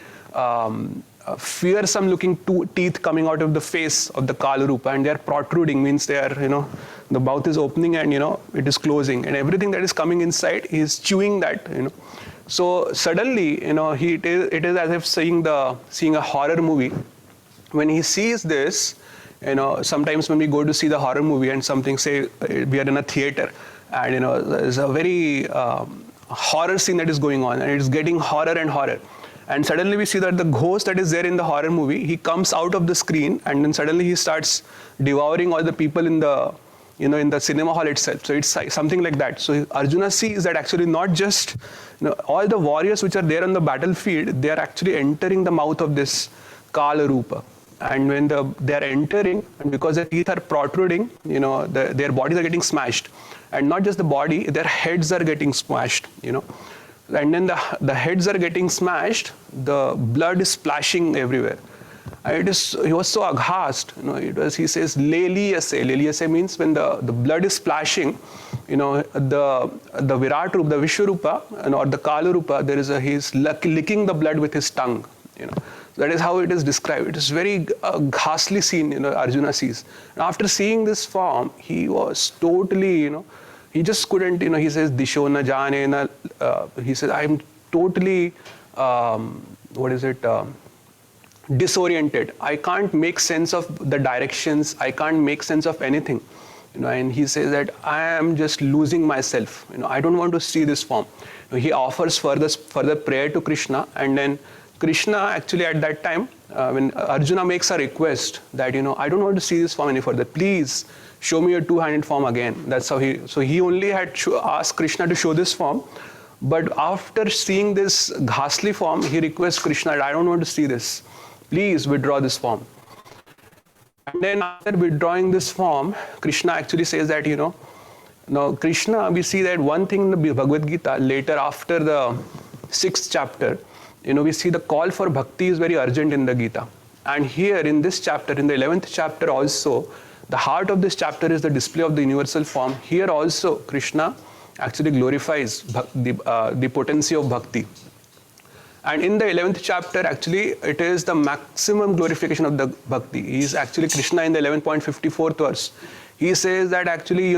fearsome looking teeth coming out of the face of the Kala Rupa, and they are protruding, means they are, the mouth is opening and it is closing, and everything that is coming inside, he is chewing that. So suddenly, it is as if seeing a horror movie. When he sees this, sometimes when we go to see the horror movie and something, say we are in a theater, and there's a very horror scene that is going on, and it's getting horror and horror. And suddenly we see that the ghost that is there in the horror movie, he comes out of the screen, and then suddenly he starts devouring all the people in the in the cinema hall itself. So it's something like that. So Arjuna sees that actually not just all the warriors which are there on the battlefield, they are actually entering the mouth of this Kala Rupa. And when they are entering, and because their teeth are protruding, their bodies are getting smashed. And not just the body, their heads are getting smashed, And then the heads are getting smashed, the blood is splashing everywhere. He was so aghast, he says, Leliyase. Leliyase means when the blood is splashing, the Virat Rupa, the Vishwarupa, or the Kala Rupa, he's licking the blood with his tongue, That is how it is described. It is very ghastly scene, Arjuna sees. And after seeing this form, he was totally, he just couldn't, he says, Disho na jane na, he says, I am totally, disoriented. I can't make sense of the directions. I can't make sense of anything. And he says that I am just losing myself. I don't want to see this form. He offers further prayer to Krishna, and then Krishna actually at that time, when Arjuna makes a request that, I don't want to see this form any further. Please show me your two-handed form again. That's how he only had asked Krishna to show this form. But after seeing this ghastly form, he requests Krishna, I don't want to see this. Please withdraw this form. And then after withdrawing this form, Krishna actually says that, now Krishna, we see that one thing in the Bhagavad Gita, later after the 6th chapter, we see the call for bhakti is very urgent in the Gita. And here in this chapter, in the 11th chapter also, the heart of this chapter is the display of the universal form. Here also, Krishna actually glorifies the potency of bhakti. And in the 11th chapter, actually, it is the maximum glorification of the bhakti. He is actually Krishna in the 11.54th verse. He says that actually,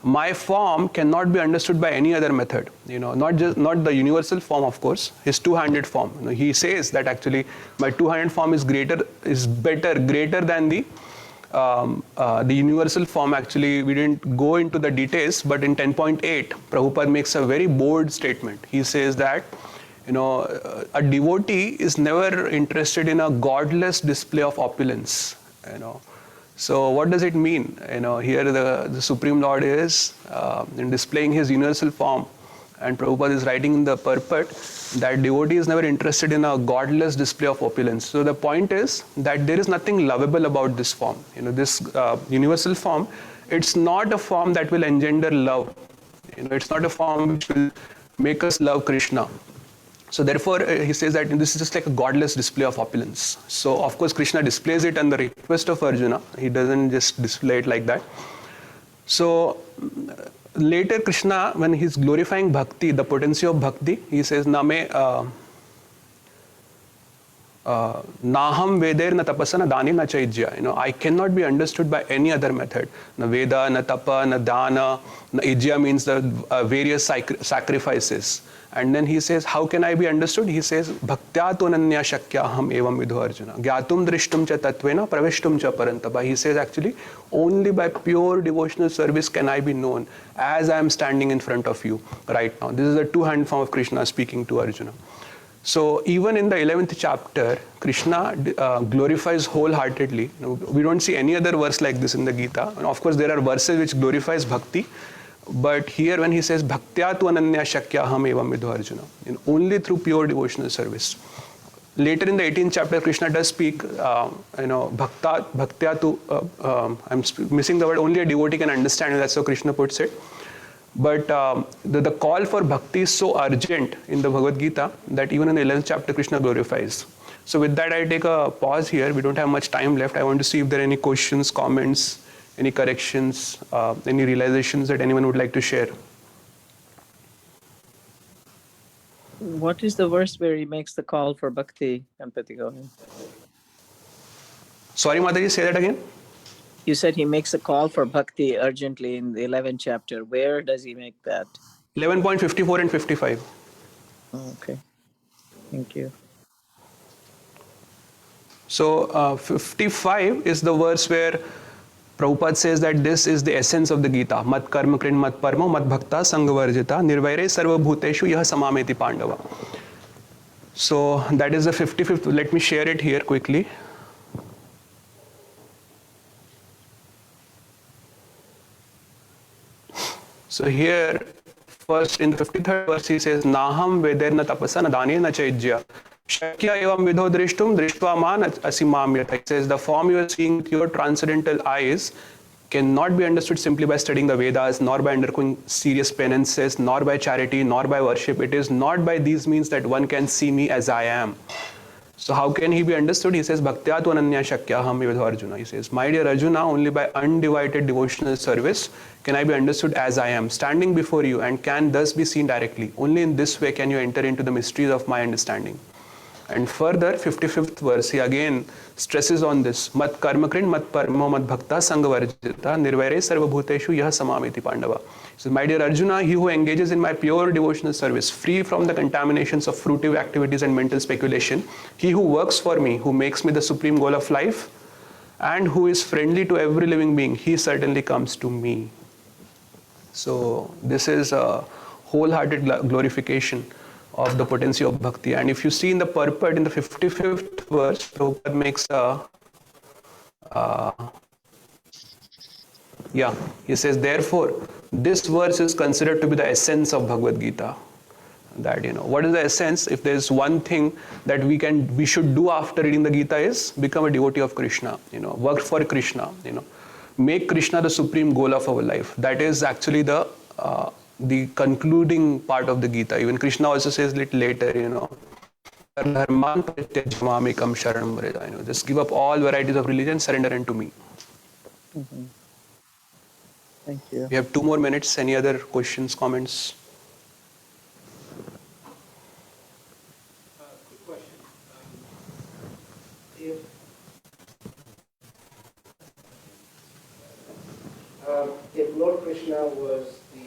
my form cannot be understood by any other method. Not the universal form, of course, his two-handed form. He says that actually my two-handed form is greater than the universal form. Actually, we didn't go into the details, but in 10.8, Prabhupada makes a very bold statement. He says that, a devotee is never interested in a godless display of opulence. So what does it mean? Here the Supreme Lord is in displaying his universal form, and Prabhupada is writing in the purport that devotee is never interested in a godless display of opulence. So the point is that there is nothing lovable about this form. This universal form, it's not a form that will engender love. It's not a form which will make us love Krishna. So therefore, he says that this is just like a godless display of opulence. So of course, Krishna displays it on the request of Arjuna. He doesn't just display it like that. So later Krishna, when he's glorifying bhakti, the potency of bhakti, he says, Name Naham Veder na tapasa na dani na chaijya. I cannot be understood by any other method. Na Veda, na Tapa, na Dana, na Ijya means the various sacrifices. And then he says, how can I be understood? He says, Bhaktya tunanya shakyaham evam vidho Arjuna. Gyatum drishtum cha tatvena pravishtum cha parantapa. He says actually, only by pure devotional service can I be known as I am standing in front of you right now. This is the two-hand form of Krishna speaking to Arjuna. So even in the 11th chapter, Krishna glorifies wholeheartedly. We don't see any other verse like this in the Gita. And of course, there are verses which glorifies bhakti. But here when he says, Bhaktya tu ananya shakyaham evam vidho Arjuna, only through pure devotional service. Later in the 18th chapter, Krishna does speak, bhaktya tu, I'm missing the word, only a devotee can understand, and that's how Krishna puts it. But the call for bhakti is so urgent in the Bhagavad Gita that even in the 11th chapter, Krishna glorifies. So with that, I take a pause here. We don't have much time left. I want to see if there are any questions, comments, any corrections, any realizations that anyone would like to share. What is the verse where he makes the call for bhakti, Ganapati Govind? Sorry, Mataji, say that again. You said he makes a call for bhakti urgently in the 11th chapter. Where does he make that? 11.54 and 55. Oh, okay. Thank you. So 55 is the verse where Prabhupada says that this is the essence of the Gita. Mat karma krin mat parmo mat bhakta sangvarjita nirvaire sarva bhuteshu yah samameti pandava. So that is the 55th. Let me share it here quickly. So here, first in the 53rd verse, he says, Naham vederna tapasa na dane na chaijya. Shakya evam vidho drishtum drishtva man asimam yatha. He says, the form you are seeing with your transcendental eyes cannot be understood simply by studying the Vedas, nor by undergoing serious penances, nor by charity, nor by worship. It is not by these means that one can see me as I am. So how can he be understood? He says, Bhaktya tu ananya shakya ham vidho Arjuna. He says, my dear Arjuna, only by undivided devotional service can I be understood as I am, standing before you, and can thus be seen directly. Only in this way can you enter into the mysteries of my understanding. And further, 55th verse, he again stresses on this. Mat karmakrin, mat parmo, mat bhakta, sangvarjita, nirvaire sarvabhuteshu yah samamiti pandava. So, my dear Arjuna, he who engages in my pure devotional service, free from the contaminations of fruitive activities and mental speculation, he who works for me, who makes me the supreme goal of life, and who is friendly to every living being, he certainly comes to me. So, this is a wholehearted glorification of the potency of bhakti. And if you see in the purport in the 55th verse, Prabhupada makes a he says, therefore, this verse is considered to be the essence of Bhagavad Gita. That, what is the essence? If there is one thing that we should do after reading the Gita is become a devotee of Krishna, work for Krishna, make Krishna the supreme goal of our life. That is actually the concluding part of the Gita. Even Krishna also says a little later, just give up all varieties of religion, surrender unto me. Mm-hmm. Thank you. We have 2 more minutes. Any other questions, comments? Quick question. If Lord Krishna was the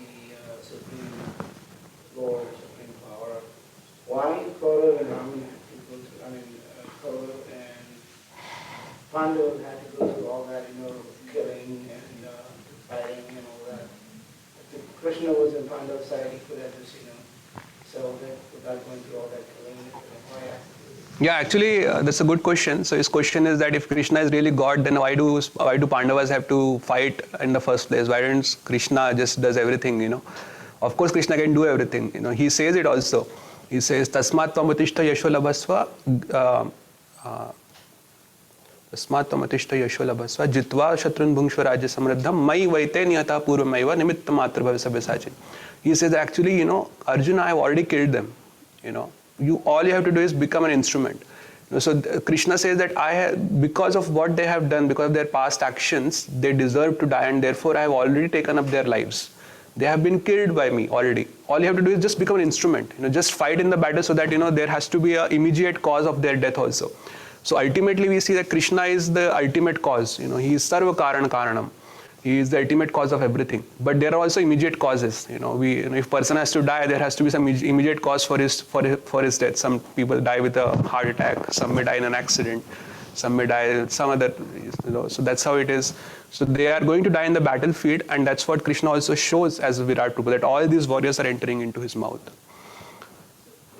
supreme Lord, supreme power, why Kaurav and Rama had to go through? Kaurav and Pandava had to go through all that, killing and fighting and all that. If Krishna was in Pandava's side, he could have just, settled it without going through all that killing. Why have to do it? Yeah, actually, that's a good question. So his question is that if Krishna is really God, then why do Pandavas have to fight in the first place? Why don't Krishna just does everything? Of course, Krishna can do everything. He says it also. He says, "Tasmat tvamatishta yasho labhasva, tasmat tvamatishta yasho labhasva, jitva shatrun bhungshva rajya samraddham, mai vaite niyata purvamaiva nimitta matra bhavya sabhyasachin." He says, actually, Arjuna, I have already killed them. All you have to do is become an instrument. So Krishna says that because of what they have done, because of their past actions, they deserve to die, and therefore I have already taken up their lives. They have been killed by me already. All you have to do is just become an instrument. Just fight in the battle so that there has to be an immediate cause of their death also. So ultimately we see that Krishna is the ultimate cause. He is sarva karana karanam. He is the ultimate cause of everything. But there are also immediate causes. If person has to die, there has to be some immediate cause for his death. Some people die with a heart attack. Some may die in an accident. Some may die some other. So that's how it is. So they are going to die in the battlefield, and that's what Krishna also shows as Virat Rupa, that all these warriors are entering into his mouth.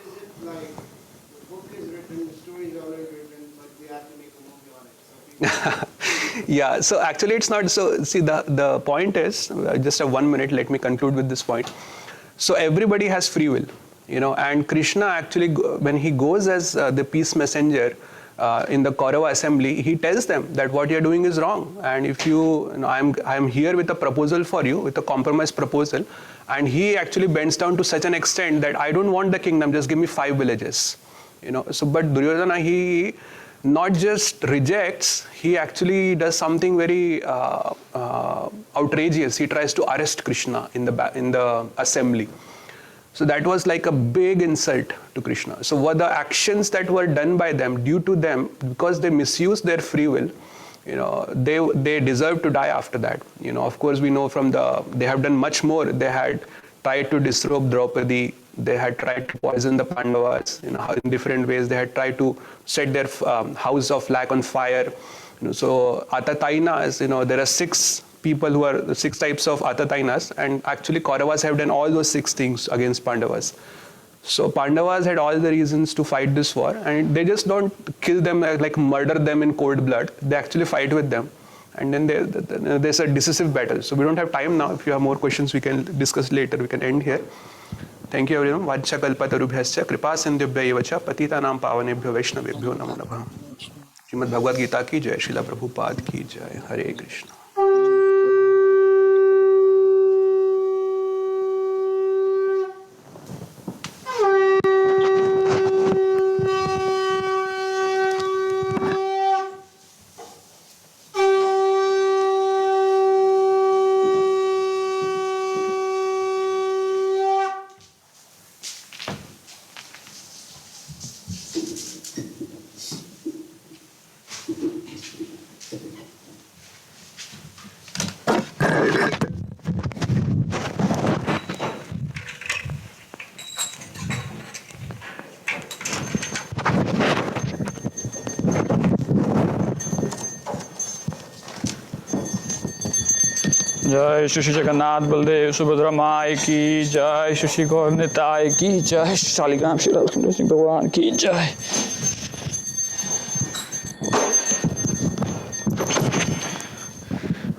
Is it like the book is written, the story is already written, but we have to make a movie on it? So Yeah, so actually it's not. So see, the point is, just a 1 minute, let me conclude with this point. So everybody has free will, and Krishna actually, when he goes as the peace messenger in the Kaurava assembly, he tells them that what you're doing is wrong. And if I'm here with a proposal for you, with a compromise proposal. And he actually bends down to such an extent that I don't want the kingdom, just give me 5 villages. So, but Duryodhana, he not just rejects, he actually does something very outrageous. He tries to arrest Krishna in the assembly. So that was like a big insult to Krishna. So what the actions that were done by them, due to them, because they misused their free will, they deserve to die after that. Of course we know they have done much more. They had tried to disrobe Draupadi. They had tried to poison the Pandavas, in different ways. They had tried to set their house of lac on fire. So Atatainas, there are 6 people who are 6 types of Atatainas, and actually Kauravas have done all those 6 things against Pandavas. So Pandavas had all the reasons to fight this war, and they just don't kill them, like murder them in cold blood. They actually fight with them. And then there's a decisive battle. So we don't have time now. If you have more questions, we can discuss later. We can end here. Thank you everyone. Vajcha kalpatarubhyascha kripa sindhubhya evacha patitanam pavanebhyo vaishnavebhyo namo namaha. Shrimad Bhagavad Gita की जय, श्रीला प्रभुपाद की जय, हरे कृष्ण. जय श्री जगन्नाथ बलदेव सुभद्रा माई की जय, श्री गौर निताय की जय, शालिग्राम श्री राधा सिंह भगवान की जय.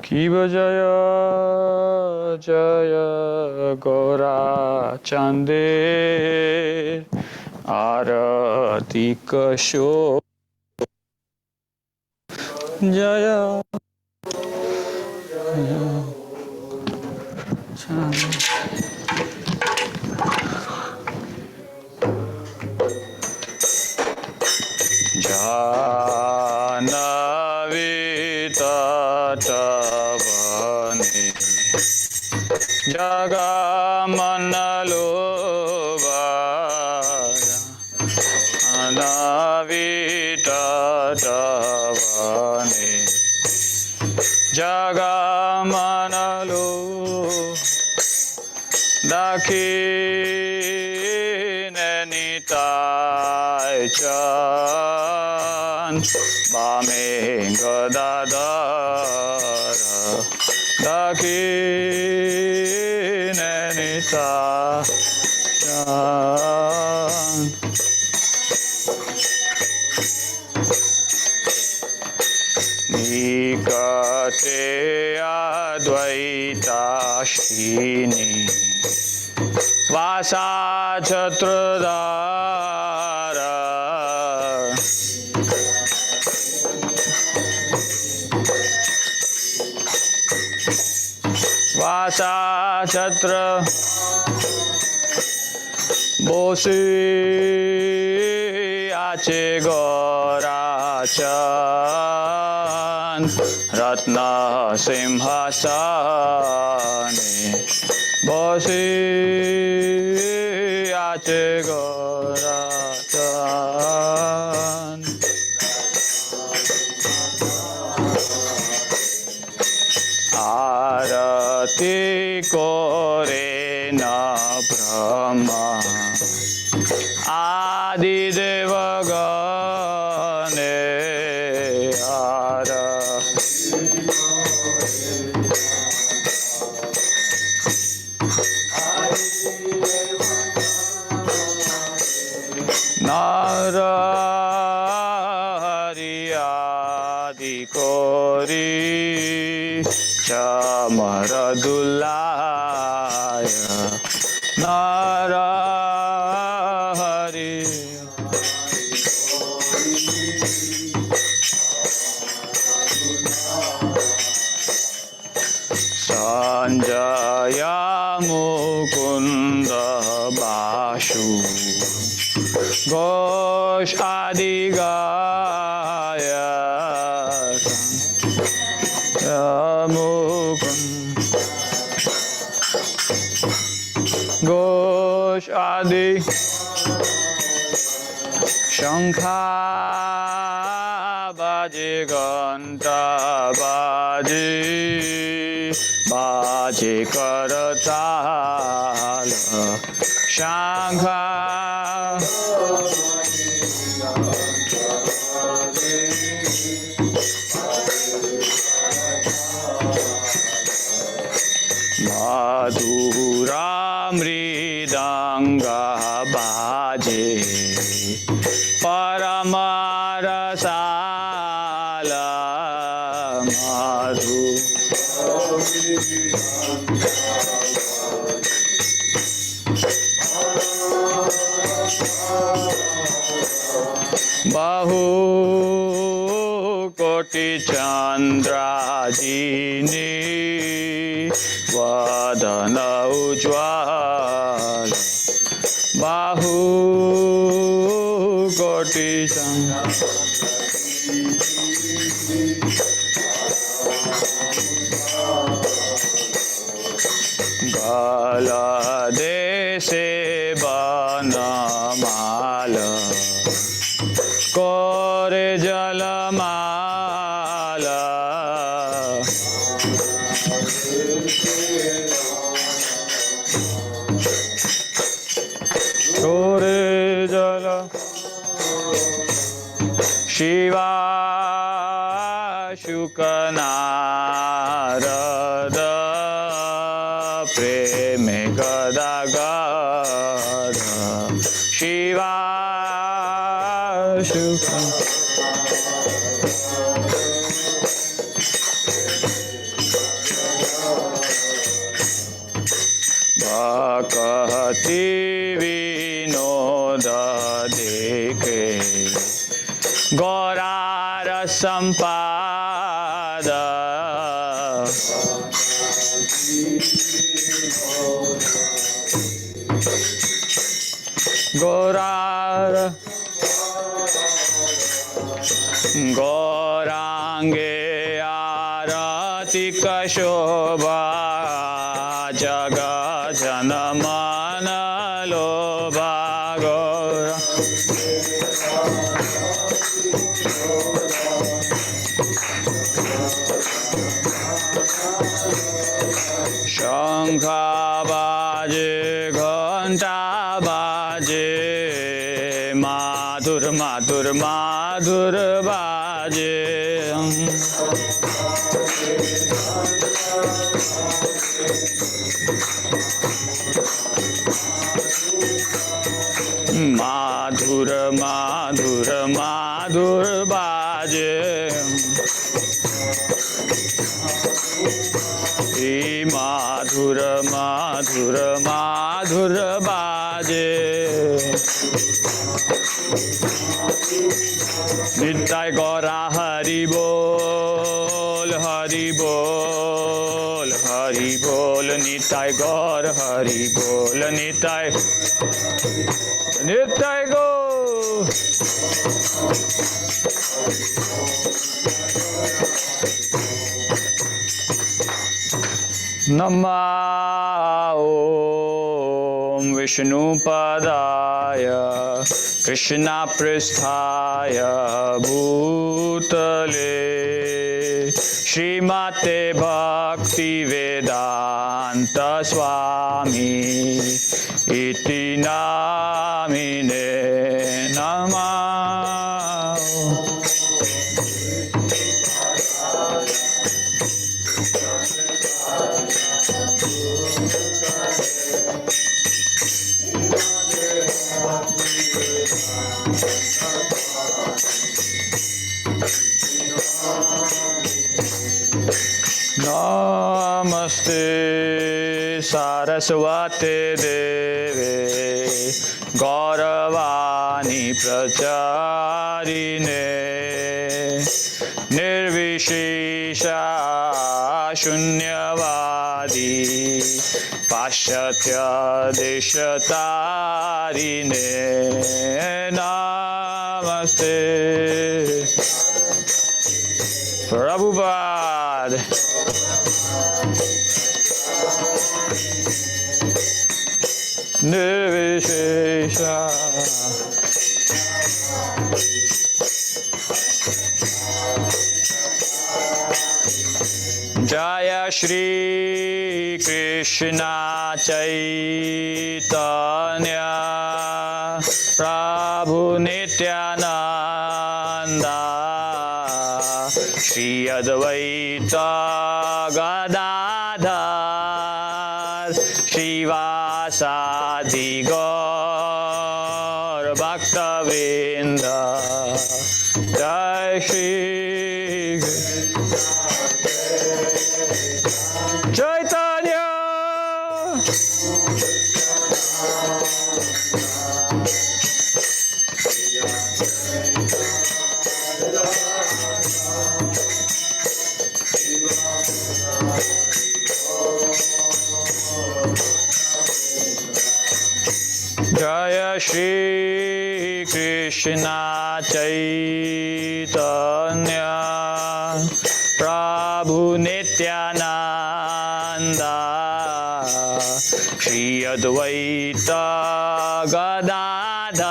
की जय जय गौरा चंदे आरती कशो जय जानवी तटवने जगमनलोभा जानवी तटवने जगमनलो दक्षिणनिताय चान वामे गदाधर दक्षिणनिताय चान निकटे अद्वैताश्रीनि वासा छत्रधार वासा छत्र बोसी आचे गौराचन रत्न सिंहासने बोसी आचे गौराचन आरती कोरे न ब्रह्मा आदिदेवगणे नर हरि आदि कोरी चमर दुलाय नर हरि संजय मुकुंद बासु घोष आदि गायक मुकुंद घोष आदि शंखा बाजे घंटा बाजे बाजे करताल शंखा मधुरा मृदंग बाजे परम रसाल Bahu koti chandrajini vadana ujwala. Bahu koti Bala dese banamala Kore jalamala Kore jala Shiva Shukanarada Preme Gada Gada Shiva Bhakati Vinoda Dekhe Gaurara Sampada Gaurara Gaurange Arati Kashobha Jaga Janamana Lobha Gaura Shankha Baje Ghanta Baje Madhur Madhur Madhur Baje Madhur Madhur Madhur Baje Madhur Madhur Madhur Baje Nitai Gaura Hari Bol Hari Bol Hari Bol Nitai Gaur Hari Bol Nitai Nitai Gaur Nama Om Vishnu Padaya Krishna Pristhaya Bhutale Srimate Bhakti Vedanta Swami Iti Namine Namah Namaste Saraswate Deve Gauravani Pracharine Nirvishesha Shunyavadi Pashatya Deshatarine Namaste Prabhupada Nirvishesha Jaya Shri Krishna Chaitanya Prabhu Nityananda Shri Advaita Gadadhar Shivasadi Gaur Bhaktavinda Jai Shri Jai Jaya Shri Krishna Chaitanya Prabhu Nityananda Shri Advaita Gadadhar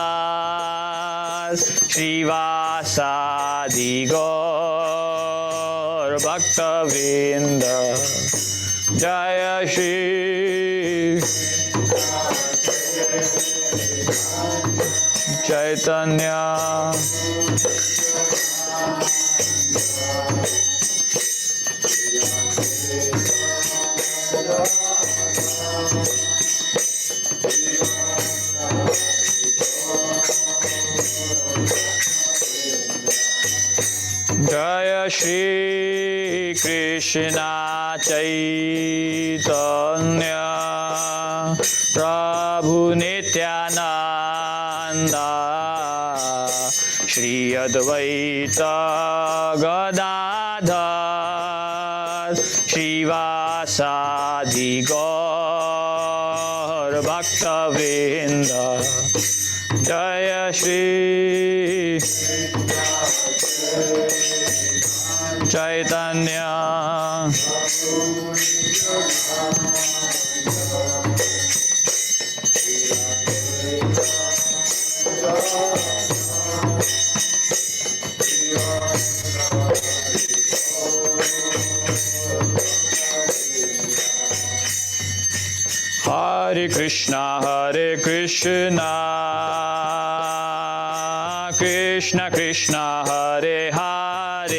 Srivasadi Gaur Bhaktavrinda Jaya Shri Chaitanya Jaya Shri Krishna Chaitanya Prabhu Nityananda Shri Advaita Gadadhar Srivasadi Gaur Bhaktavrinda Jaya Shri Chaitanya Hare Krishna Krishna Krishna Hare Hare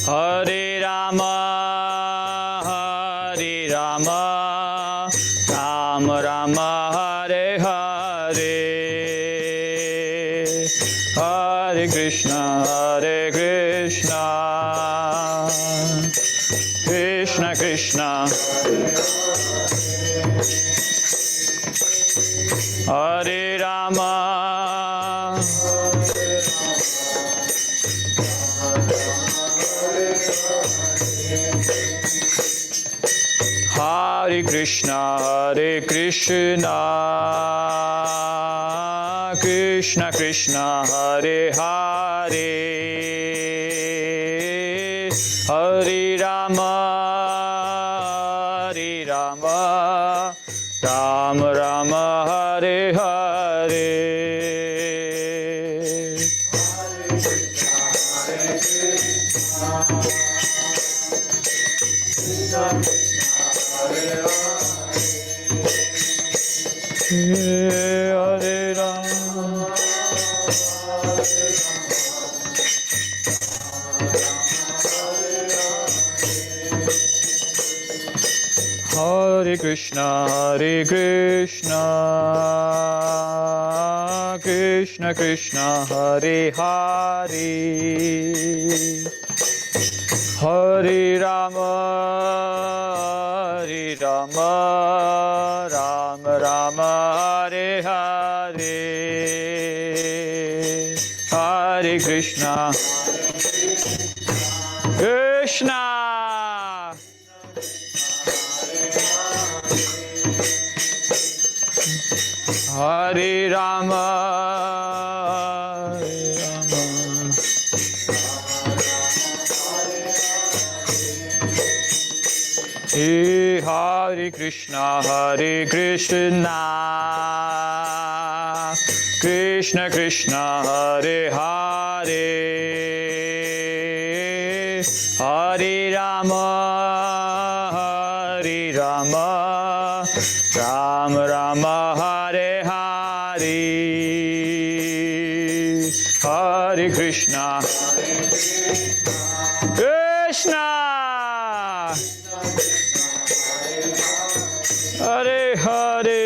Hare Rama Rama Rama Hare Hare Hare Krishna Krishna Krishna Hare Rama Hare Krishna Krishna Krishna Hare Hare Hare Rama Rama Rama Hare Hare Hare Rama Hare Krishna Krishna Krishna Hare Hare Hare Rama Rama Rama Hare Hare Hare Krishna Krishna Hare Rama Hare Krishna Krishna Krishna Hare Hare Hare Rama Rama Rama Hare Hare Hare Krishna Krishna Hare Hare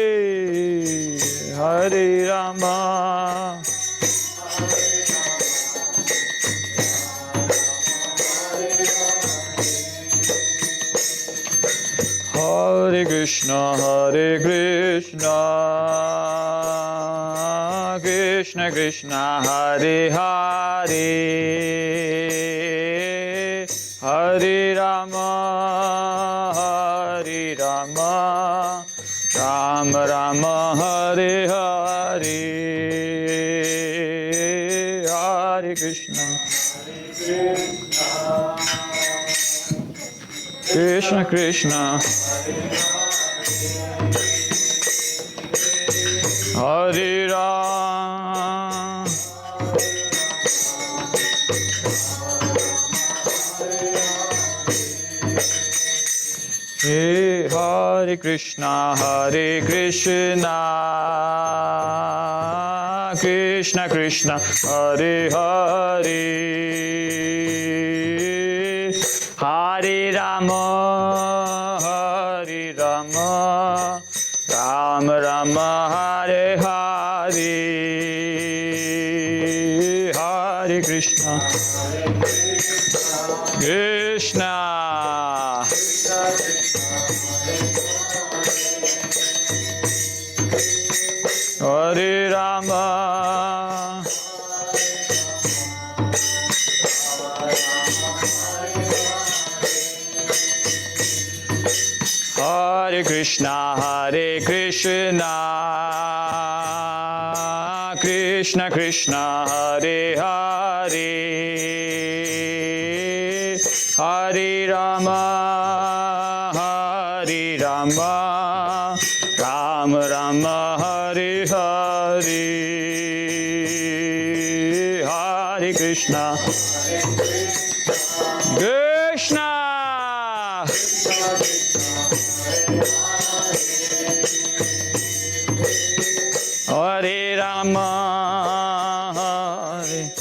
Hare Rama Hare Krishna Krishna Krishna Hare Hare Hare Rama Ram Rama Hare Hare Hare Krishna Krishna Krishna Hare Ram Hare Krishna Krishna Krishna Hare Hare Hare Rama Hare Rama Rama Rama Hare Hare Hare Krishna Krishna Hare Rama Hare Krishna Krishna Krishna Hare Hare Hare Rama Rama Rama Hare Hare Hare Krishna Krishna Hare Rama Hare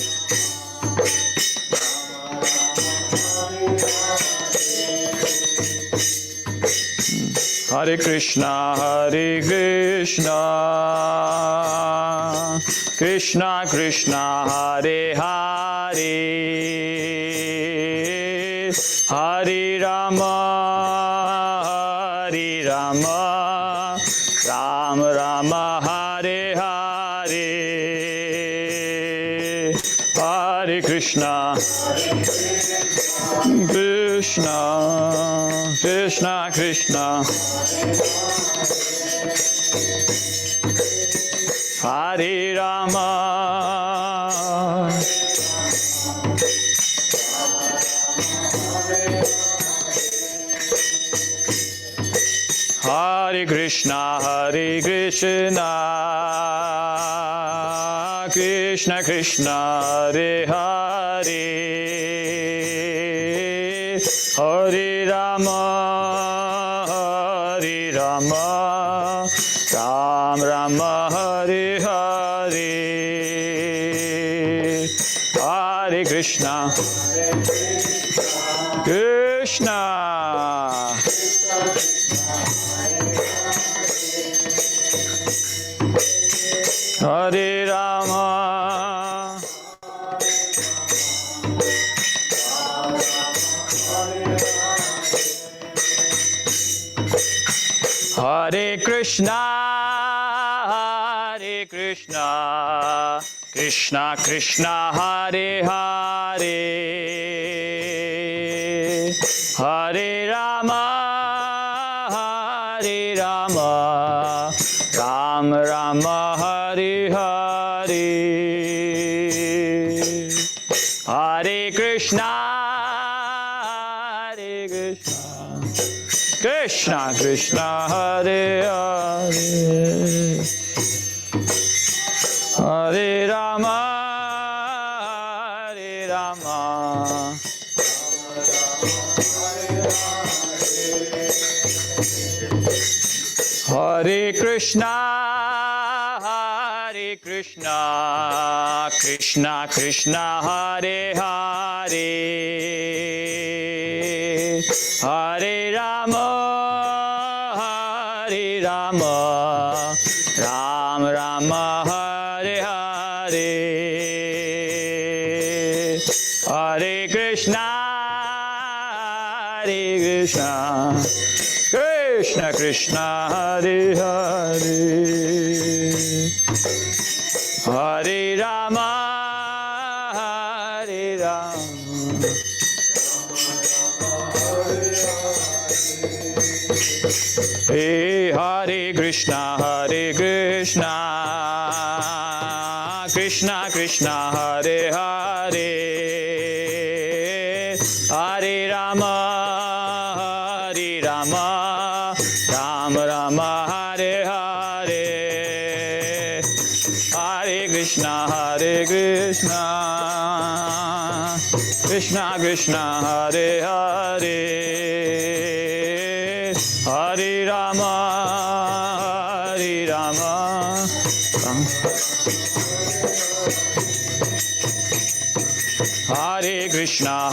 Hare Krishna Krishna Krishna Hare Hare Hare Rama Rama Rama Hare Hare Hare Krishna Krishna Krishna Krishna Hare Rama Hare Krishna Krishna Krishna Hare Hare Hare Rama Ram Rama Hare Hare Hare Krishna Krishna Hare Rama Hare Krishna Krishna Krishna Hare Hare Hare Rama Ram Rama Hare Hare Hare Krishna Krishna Krishna Hare Hare Hare Rama Hare Krishna Krishna Krishna Hare Hare Hare Rama Ram Rama Hare Hare Hare Krishna Krishna Krishna Hare Hare Hare Rama Hare Hare Krishna, Krishna Krishna, Hare Hare, Hare Rama, Hare Rama, Rama Rama, Hare Hare, Hare Krishna, Krishna Krishna, Hare Hare, Hare Rama, Hare Rama. Hare Krishna,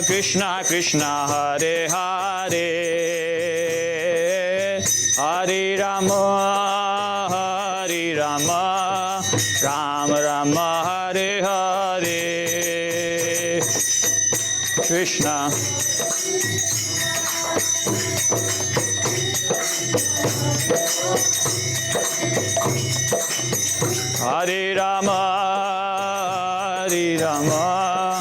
Krishna Krishna, Hare Hare, Hare Rama, Hare Rama, Rama Rama, Hare Hare, Krishna. Hare Rama, Hare Rama,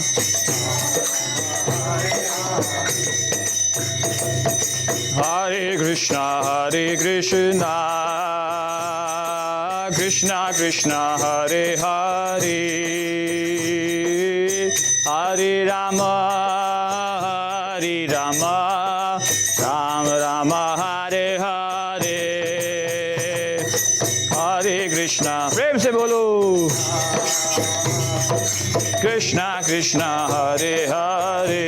Hare Krishna, Krishna Krishna, Hare Hare, Hare Rama, Hare Rama, Rama Rama, Hare Hare, Hare Krishna. प्रेम से बोलो Krishna Krishna, Hare Hare,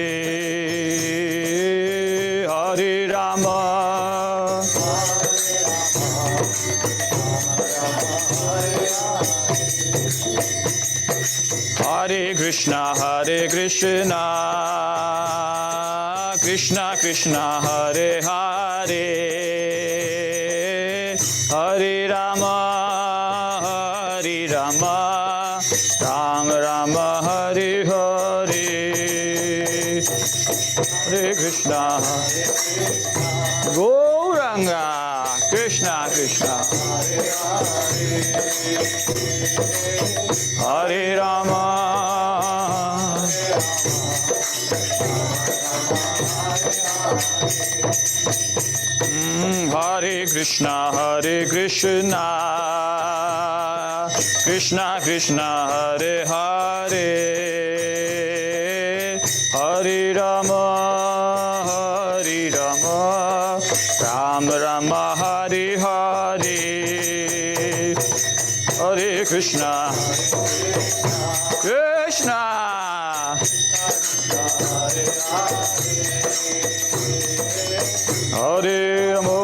Hare Rama, Hare Krishna, Krishna Krishna, Hare Hare, Hare Rama, Hare Rama, Rama Rama, Hare Hare, Hare Krishna, Gauranga, Krishna Krishna, Hare Rama, Hare Krishna, Krishna Krishna, Hare Hare, Hare Rama, Hare Rama, Rama Rama, Hare Hare, Hare Krishna, Krishna, Hare Rama,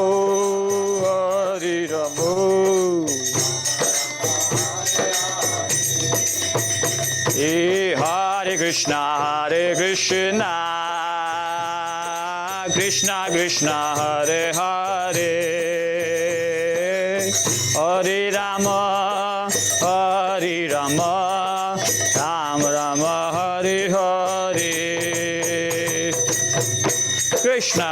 Hare Rama, Hare Krishna, Krishna Krishna, Hare Hare, Hare Rama, Hare Rama, Rama Rama, Hare Hare, Krishna,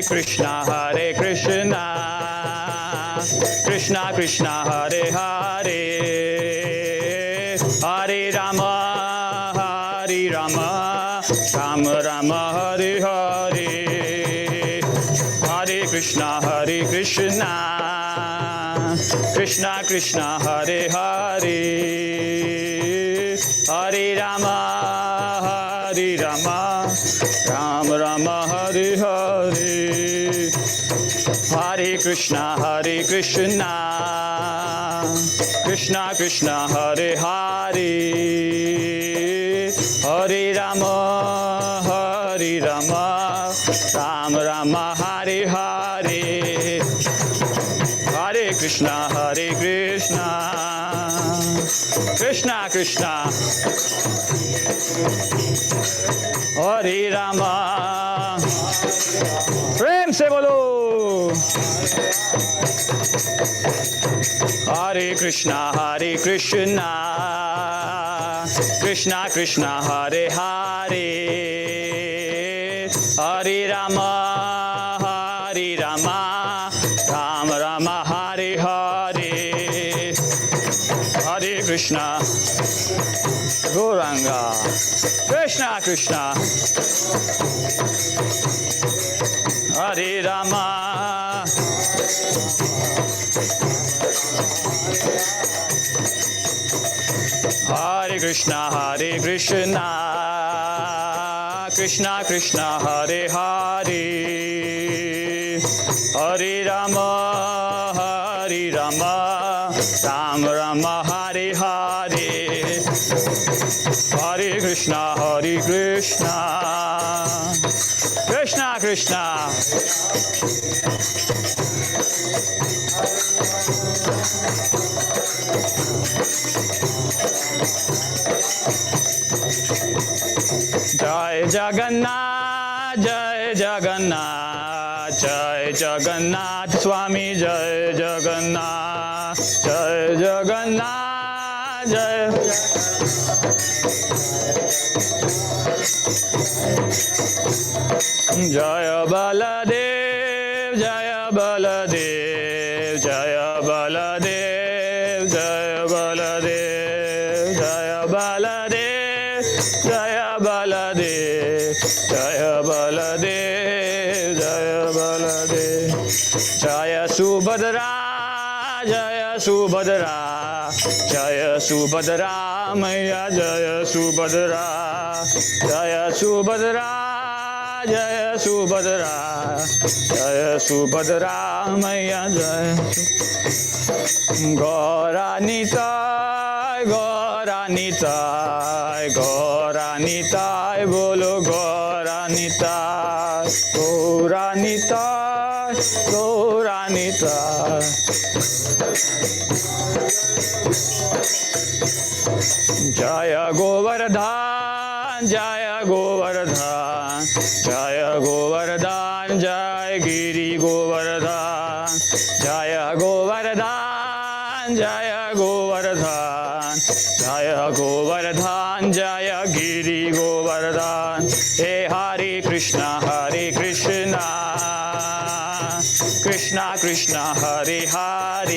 Krishna, Hare Krishna, Krishna Krishna, Hare Hare, Hare Rama, Hare Rama, Rama Rama, Hare Hare, Hare Krishna, Krishna Krishna, Hare Hare, Hare Rama, Hare Rama, Rama Rama, Hare Hare, Hare Krishna, Krishna Krishna, Hare Hare, Hare Rama, Hare Rama, Rama Rama, Hare Hare, Hare Krishna, Krishna Krishna, Hare Rama, प्रेम से बोलो Hare Krishna, Krishna Krishna, Hare Hare, Hare Rama, Hare Rama, Rama Rama, Hare Hare, Hare Krishna, Gauranga, Krishna Krishna, Hare Rama, Hare Krishna, Krishna Krishna, Hare Hare, Hare Rama, Rama Rama, Hare Hare, Hare Krishna, Krishna Krishna. Jai Jagannath, Jai Jagannath, Jai Jagannath, Swami Jai Jagannath, Jai Jagannath, Jai Jaya Baladev, Jaya Baladev, Jaya Baladev, Jaya Baladev, Jaya Baladev, Jaya Baladev, Jaya Baladev, Jaya Baladev, Jaya Subhadra, Jaya Subhadra, Jaya Subhadra, Maya Jaya Subhadra, Jaya Subhadra, Jaya Subhadra, Jaya Subhadra, Maya Jaya Gauranitai, Gauranitai, Gauranitai, bolo Gauranitai, Gauranitai, Gauranitai. Jaya Govardhan, Jaya Govardhan, Jaya Govardhan, Jaya Giri Govardhan, Jaya Govardhan, Jaya Govardhan, Jaya Govardhan, Jaya Giri Govardhan. Hey Hare Krishna, Krishna Krishna, Hare Hare,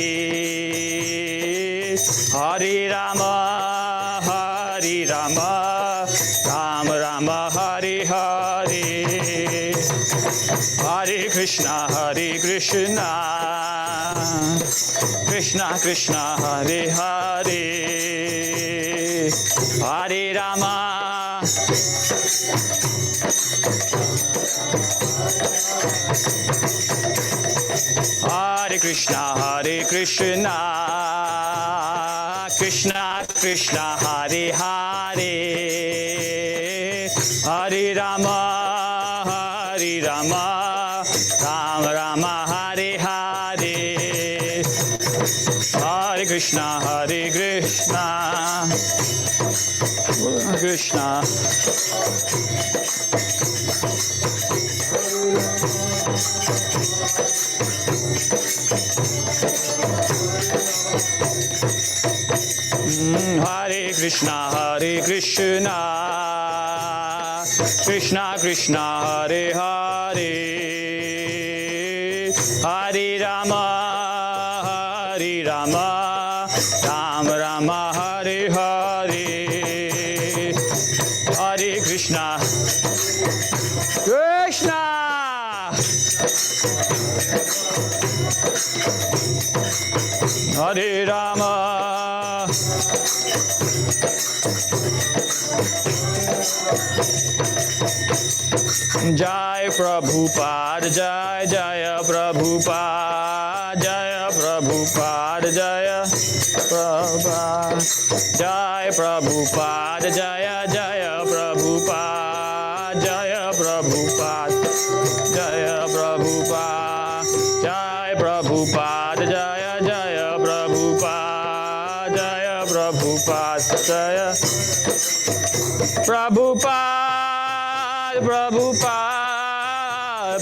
Hare Rama, Rama Rama, Hare Hare, Hare Krishna, Krishna Krishna, Hare Hare, Hare Rama, Hare Krishna, Krishna Krishna, Hare Hare, Hare Rama, Rama Rama, Hare Hare, Hare Krishna, Krishna. Hare Krishna, Krishna Krishna, Hare Hare, Hare Rama, Rama Rama, Hare Hare, Hare Krishna, Hare Rama, Jai Prabhupada, Jai Jaya Prabhupada, Jaya Prabhupada, Jaya Prabhupada, Jai Prabhupada, Jaya Jaya Prabhupada, Jaya Prabhupada, Jaya Prabhupada, Jai Prabhupada, Jaya Jaya Prabhupada, Jaya Prabhupada, Jaya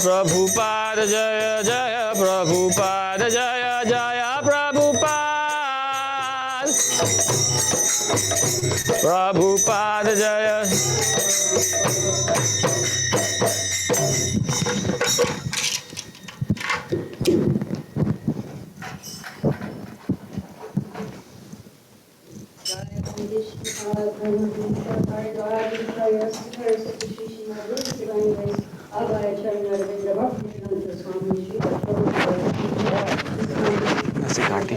Prabhupada, Jaya Jaya Prabhupada, Jaya Jaya Prabhupada, Prabhupada, Jaya Nasikati.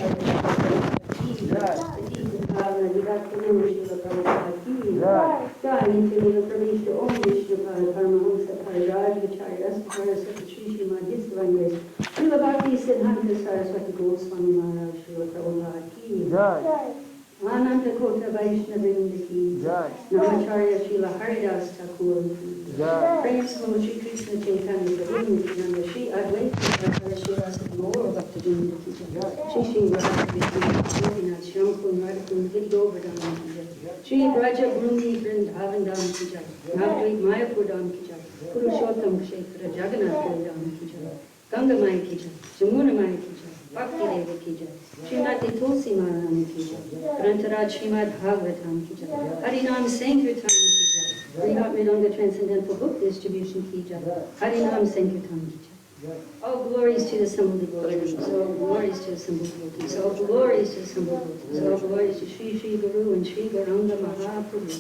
Ananta Kota Vaishnavinda ki jai. Namacharya Srila Haridas Thakur ki jai. Praise Lord Shri Krishna Chaitanya Prabhu Nityananda Shri Advaita Gacharya Shri Rasa Gaura Bhaktavinda ki jai. Shri Shri Radha Krishna Gopinath Shyamkund Radhakund Giri Govardhan ki jai. Shri Braja Bhundi Vrindavan Dham ki jai. Navadvip Mayapur Dham ki jai. Purushottam Kshetra Jagannath Dham ki jai. Ganga Maya ki jai. Jamuna Maya ki jai. Bhakti Deva ki jai. Srimati Tulsi Maharani ki jai. Grantaraj Srimad Bhagavatam ki jai. Harinam Sankirtan ki jai. Readment on the Transcendental Book Distribution ki jai. Harinam Sankirtan ki jai. All glories to the assembled devotees. All glories to the assembled devotees. All glories to the assembled devotees. All glories to Sri Sri Guru and Sri Gauranga Mahaprabhu.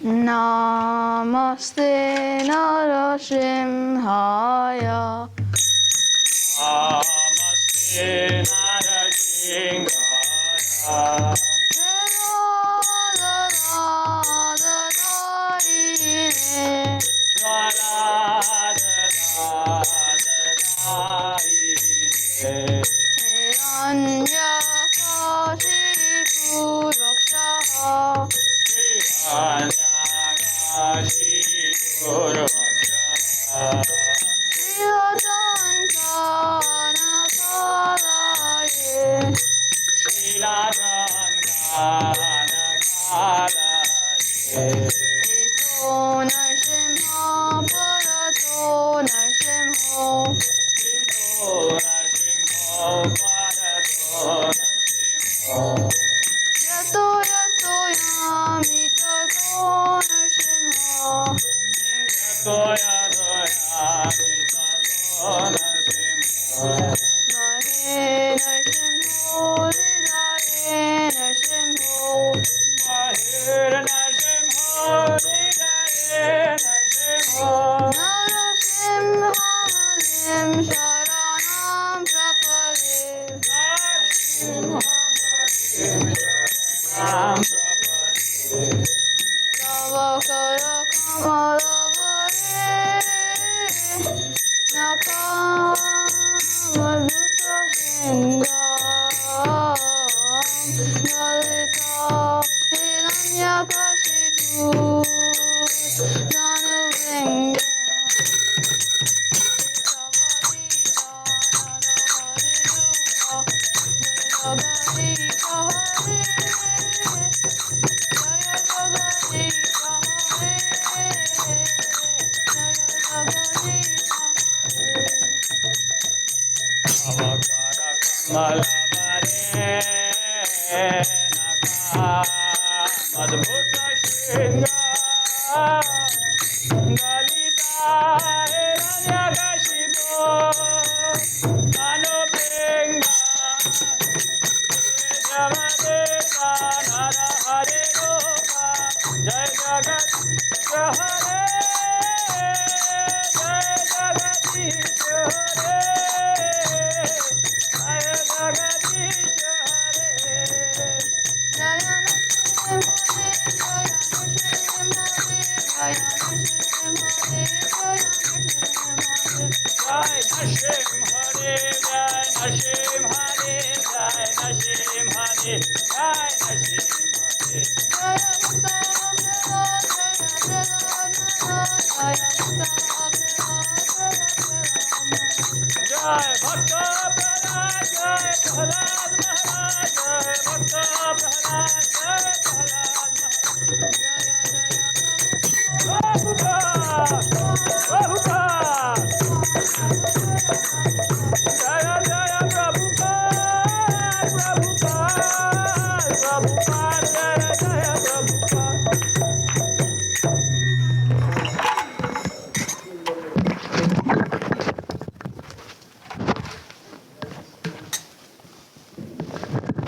Namaste Narasimhaya. Namaste Narasingaya.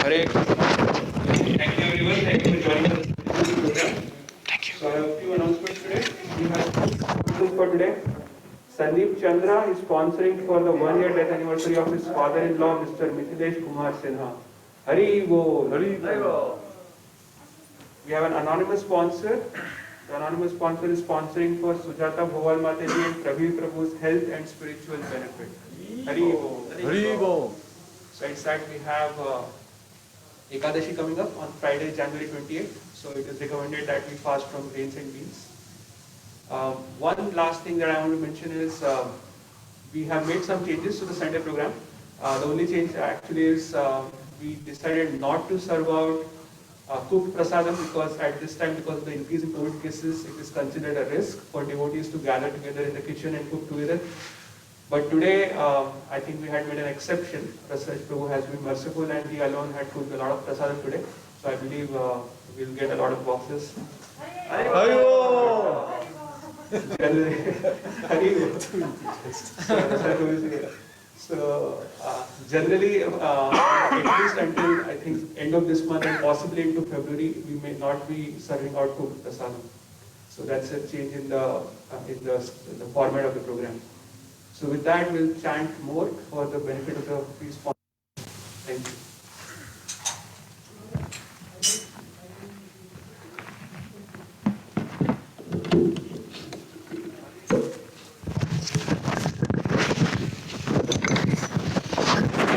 Hare Krishna. Thank you everyone. Thank you for joining us in this program. Thank you. So I have a few announcements today. We have announcements for today. Sandeep Chandra is sponsoring for the 1-year death anniversary of his father-in-law, Mr. Mithilesh Kumar Sinha. Hari Bol. Hari Bol. We have an anonymous sponsor. The anonymous sponsor is sponsoring for Sujata Bhowal Mataji and Prabhi Prabhu's health and spiritual benefit. Hari Bol. Hari Bol. So in fact we have Ekadashi coming up on Friday, January 28th. So it is recommended that we fast from grains and beans. One last thing that I want to mention is we have made some changes to the Sunday program. The only change actually is we decided not to serve out cooked prasadam because at this time, because of the increase in COVID cases, it is considered a risk for devotees to gather together in the kitchen and cook together. But today, I think we had made an exception. Rasaj Prabhu has been merciful and he alone had cooked a lot of prasadam today. So I believe we'll get a lot of boxes. So generally, at least until I think end of this month and possibly into February, we may not be serving out cooked prasadam. So that's a change in the format of the program. So with that, we'll chant more for the benefit of the peace. Thank you.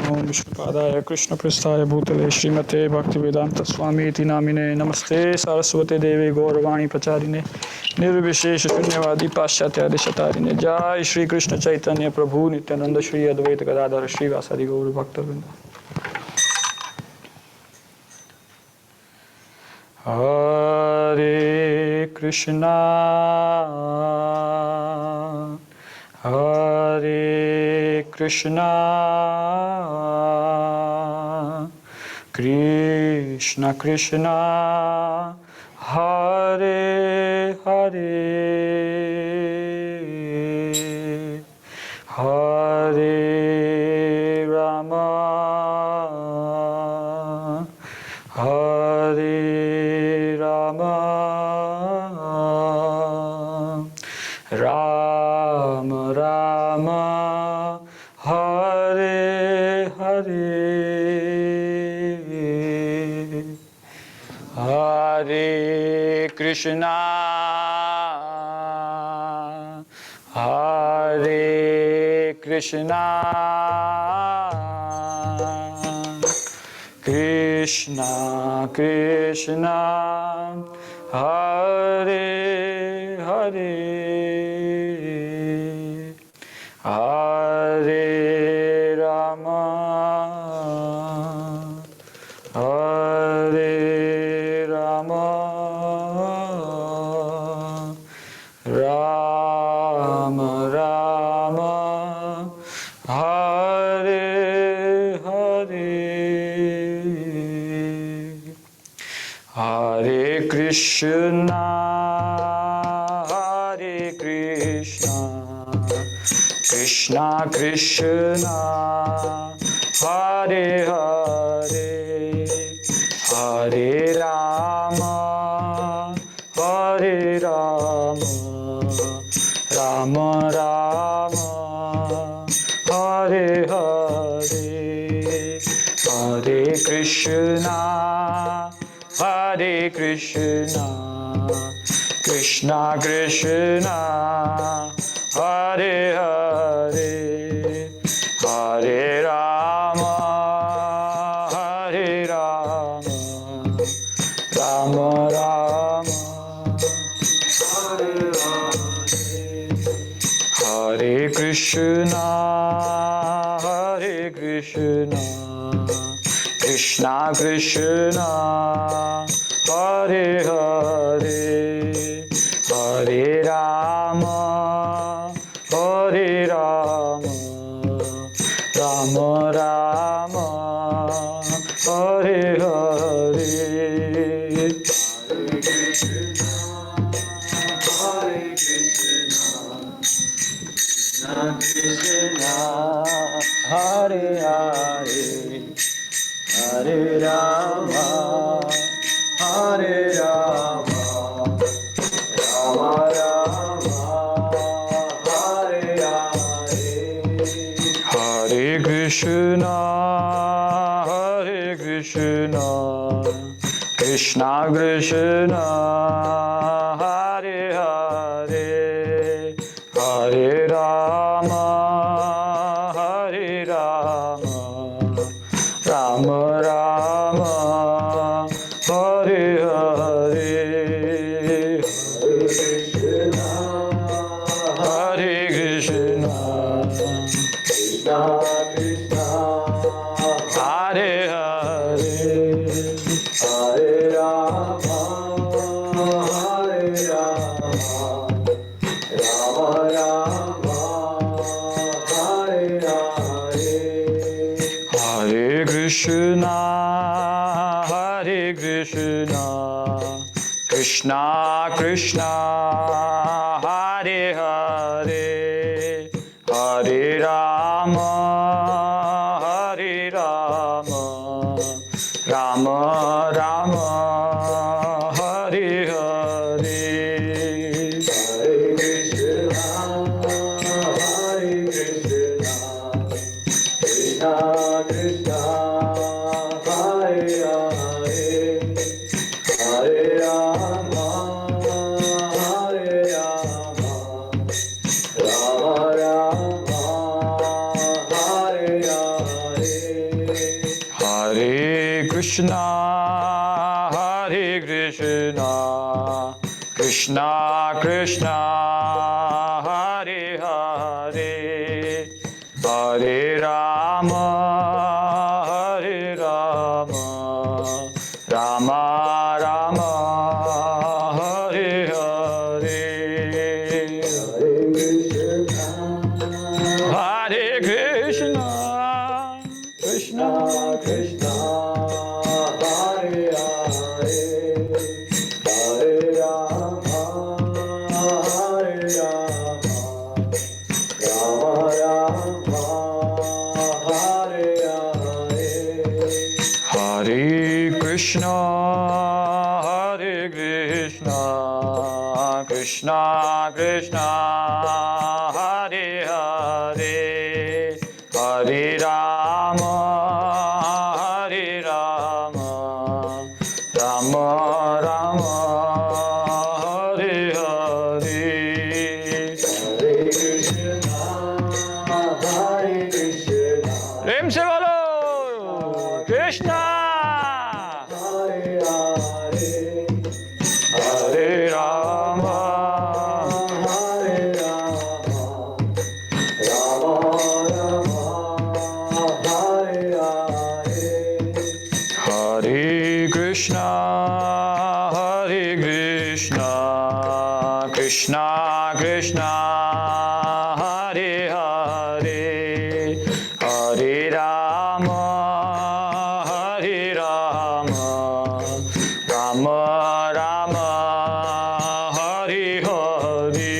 ओम विष्णुपादाय कृष्णपृष्ठाय भूतले श्रीमते भक्तिवेदांत स्वामी इति नामिने नमस्ते सरस्वती देवी गौरवाणी प्रचारिणे निर्विशेष शून्यवादी पाश्चात्यादि शतारिणे जय श्री कृष्ण चैतन्य प्रभु नित्यानंद श्री अद्वैत गदाधर श्रीवासादि गौर भक्तवृंद। हरे Krishna Hare Krishna, Krishna Krishna, Hare Hare, Hare Rama, Hare Rama, Rama Rama, Hare Hare, Hare Krishna, Hare Krishna, Krishna Krishna, Hare Hare, Hare Rama, Hare Rama, Rama Rama, Hare Hare, Hare Krishna, Hare Krishna, Krishna Krishna, Hare Hare, Hare Rama, Hare Rama, Rama Rama, Hare Hare, Hare Krishna, Hare Krishna, Krishna Krishna, Hare Hare, Hare Rama, Hare Rama, Rama Rama, Hare Hare, Hare Krishna, Hare Krishna, Krishna Krishna, Hare Hare, Hare Rama, Hare Rama, Rama Rama, Hare Hare, Hare Krishna, Hare Krishna, Krishna Krishna, Hare Hare, Hare Hare Rama, Hare Rama, Rama Rama, Hare Hare, Hare Krishna, Hare Krishna, Krishna Krishna, Hare Hare, Hare Rama, Hare Rama, Rama Rama, Hare Hare, Hare Krishna, Krishna Krishna, Hare Hare, Hare Rama, Hare Rama, Rama Rama, Hare Hare, Hare Krishna, Hare Krishna, Krishna Krishna, Hare Hare, Hare Rama, Hare Rama, Rama Rama, Hare Hare, Hare Krishna, Hare Krishna, Krishna Krishna, Hare Hare, Hare Rama, Hare Rama, Rama Rama, Hare Hare, Hare Krishna, Hare Krishna, Krishna Krishna, Hare Hare, Hare Rama, Hare Rama, Rama Rama, Hare Hare, Hare Krishna, Krishna Krishna, Hare Hare, Hare Rama, Hare Rama, Rama Rama, Hare Hare, Hare Krishna, Hare Krishna, Krishna Krishna, Hare Hare, Hare Rama, Hare Rama, Rama Rama, Hare Hare, Hare Krishna, Hare Krishna, प्रेम से बोलो Krishna Hare Hare, Hare Ram Hare Rama, Rama Rama, Hare Hare, Hare Krishna Krishna Krishna Hare Hare Hare Ram Ram Ram Hare Hare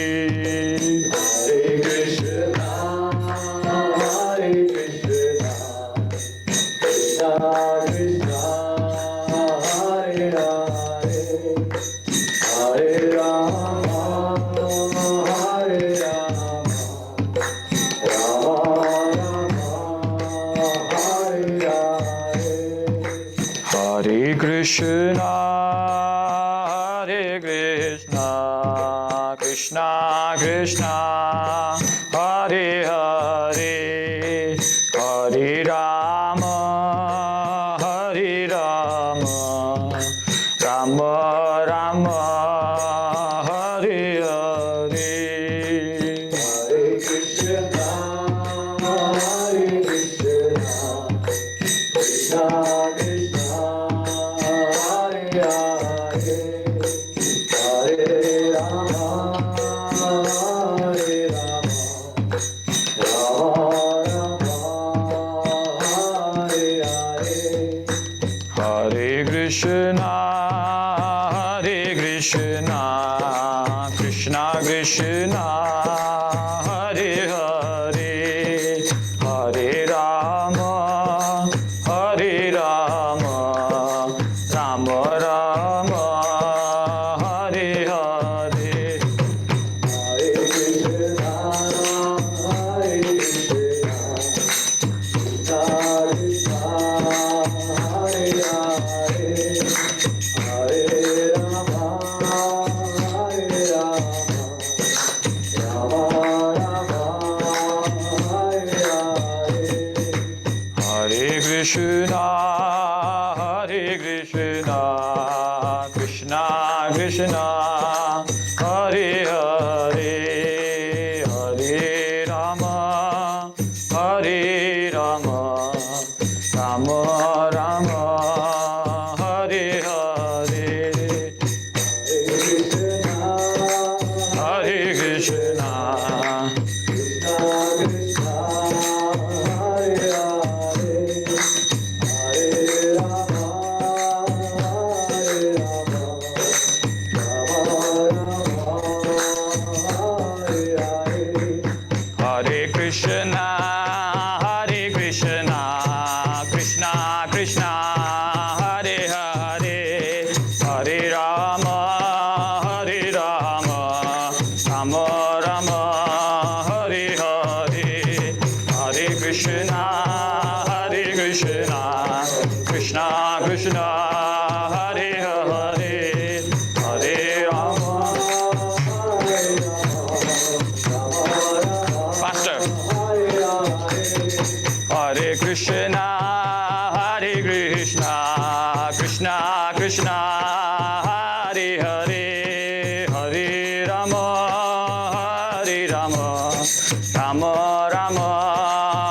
Hare Krishna, Krishna Krishna, Hare Hare, Hare Rama, Hare Rama, Rama Rama, Hare Hare, Hare Krishna, Krishna Krishna, Hare Hare, Hare Rama, Rama Rama, Hare Hare. Hare Krishna, Krishna Krishna, Hare Hare, Hare Rama, Hare Rama, Rama Rama, Hare Hare, Hare Krishna, Krishna Krishna, Hare Hare, Hare Rama, Hare Krishna, Krishna Krishna, Hare Hare, Hare Rama, Hare Rama, Rama Rama, Hare Hare, Hare Krishna, Hare Krishna, Hare Krishna, Krishna Krishna, Hare Hare, Hare Rama, Hare Rama, Rama Rama, Hare Hare, Hare Krishna, Hare Krishna, Krishna Krishna, Hare Hare, Hare Rama. Faster. Hare Krishna, Hare Krishna, Krishna Krishna, Hare Hare, Hare Rama, Hare Rama, Rama Rama,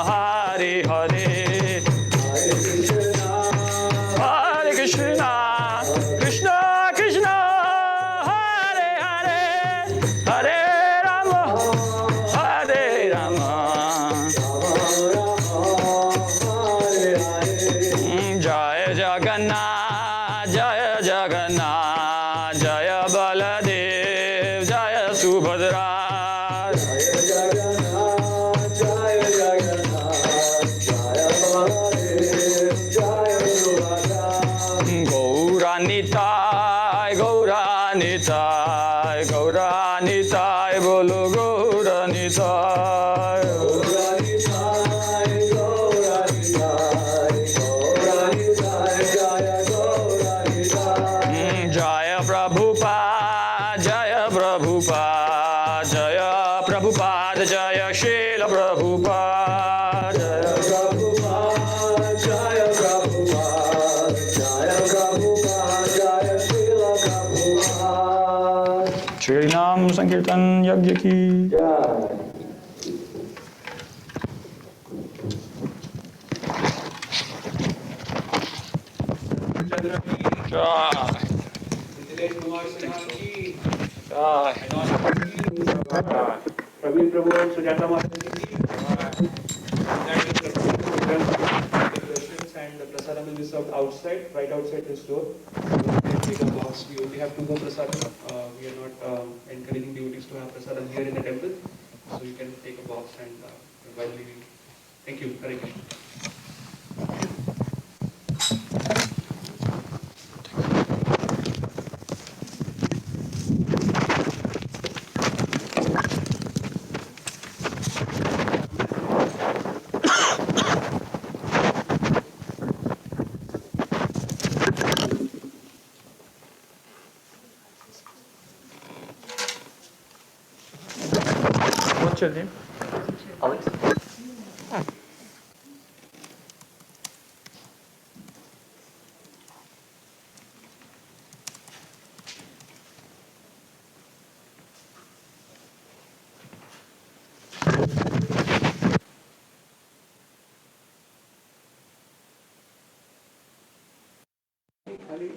Hare Hare, Hare Krishna, Krishna Krishna, Hare Hare, Hare Rama, Hare Rama. Jaya Jagannath, Jaya Jagannath, Jaya Baladev, Jaya Subhadra. Gauranitai, Gauranitai, Gauranitai, bolo Gauranitai. Jaya Prabhupada, Jaya Prabhupada, Jaya Prabhupada, Jaya Srila Prabhupada, Jaya Prabhupada, Jaya Prabhupada, Jaya Prabhupada, Jaya Srila Prabhupada. Shri Nam Sankirtan Yagya ki Jai. Praveen Prabhu and Sujata Mataji ki. And the prasadam will be served outside, right outside this door. You can take a box. We only have 2 more prasadam. We are not encouraging devotees to have prasadam here in the temple. So you can take a box and while leaving. Thank you. Hare Krishna. What's your name? Alex. खाली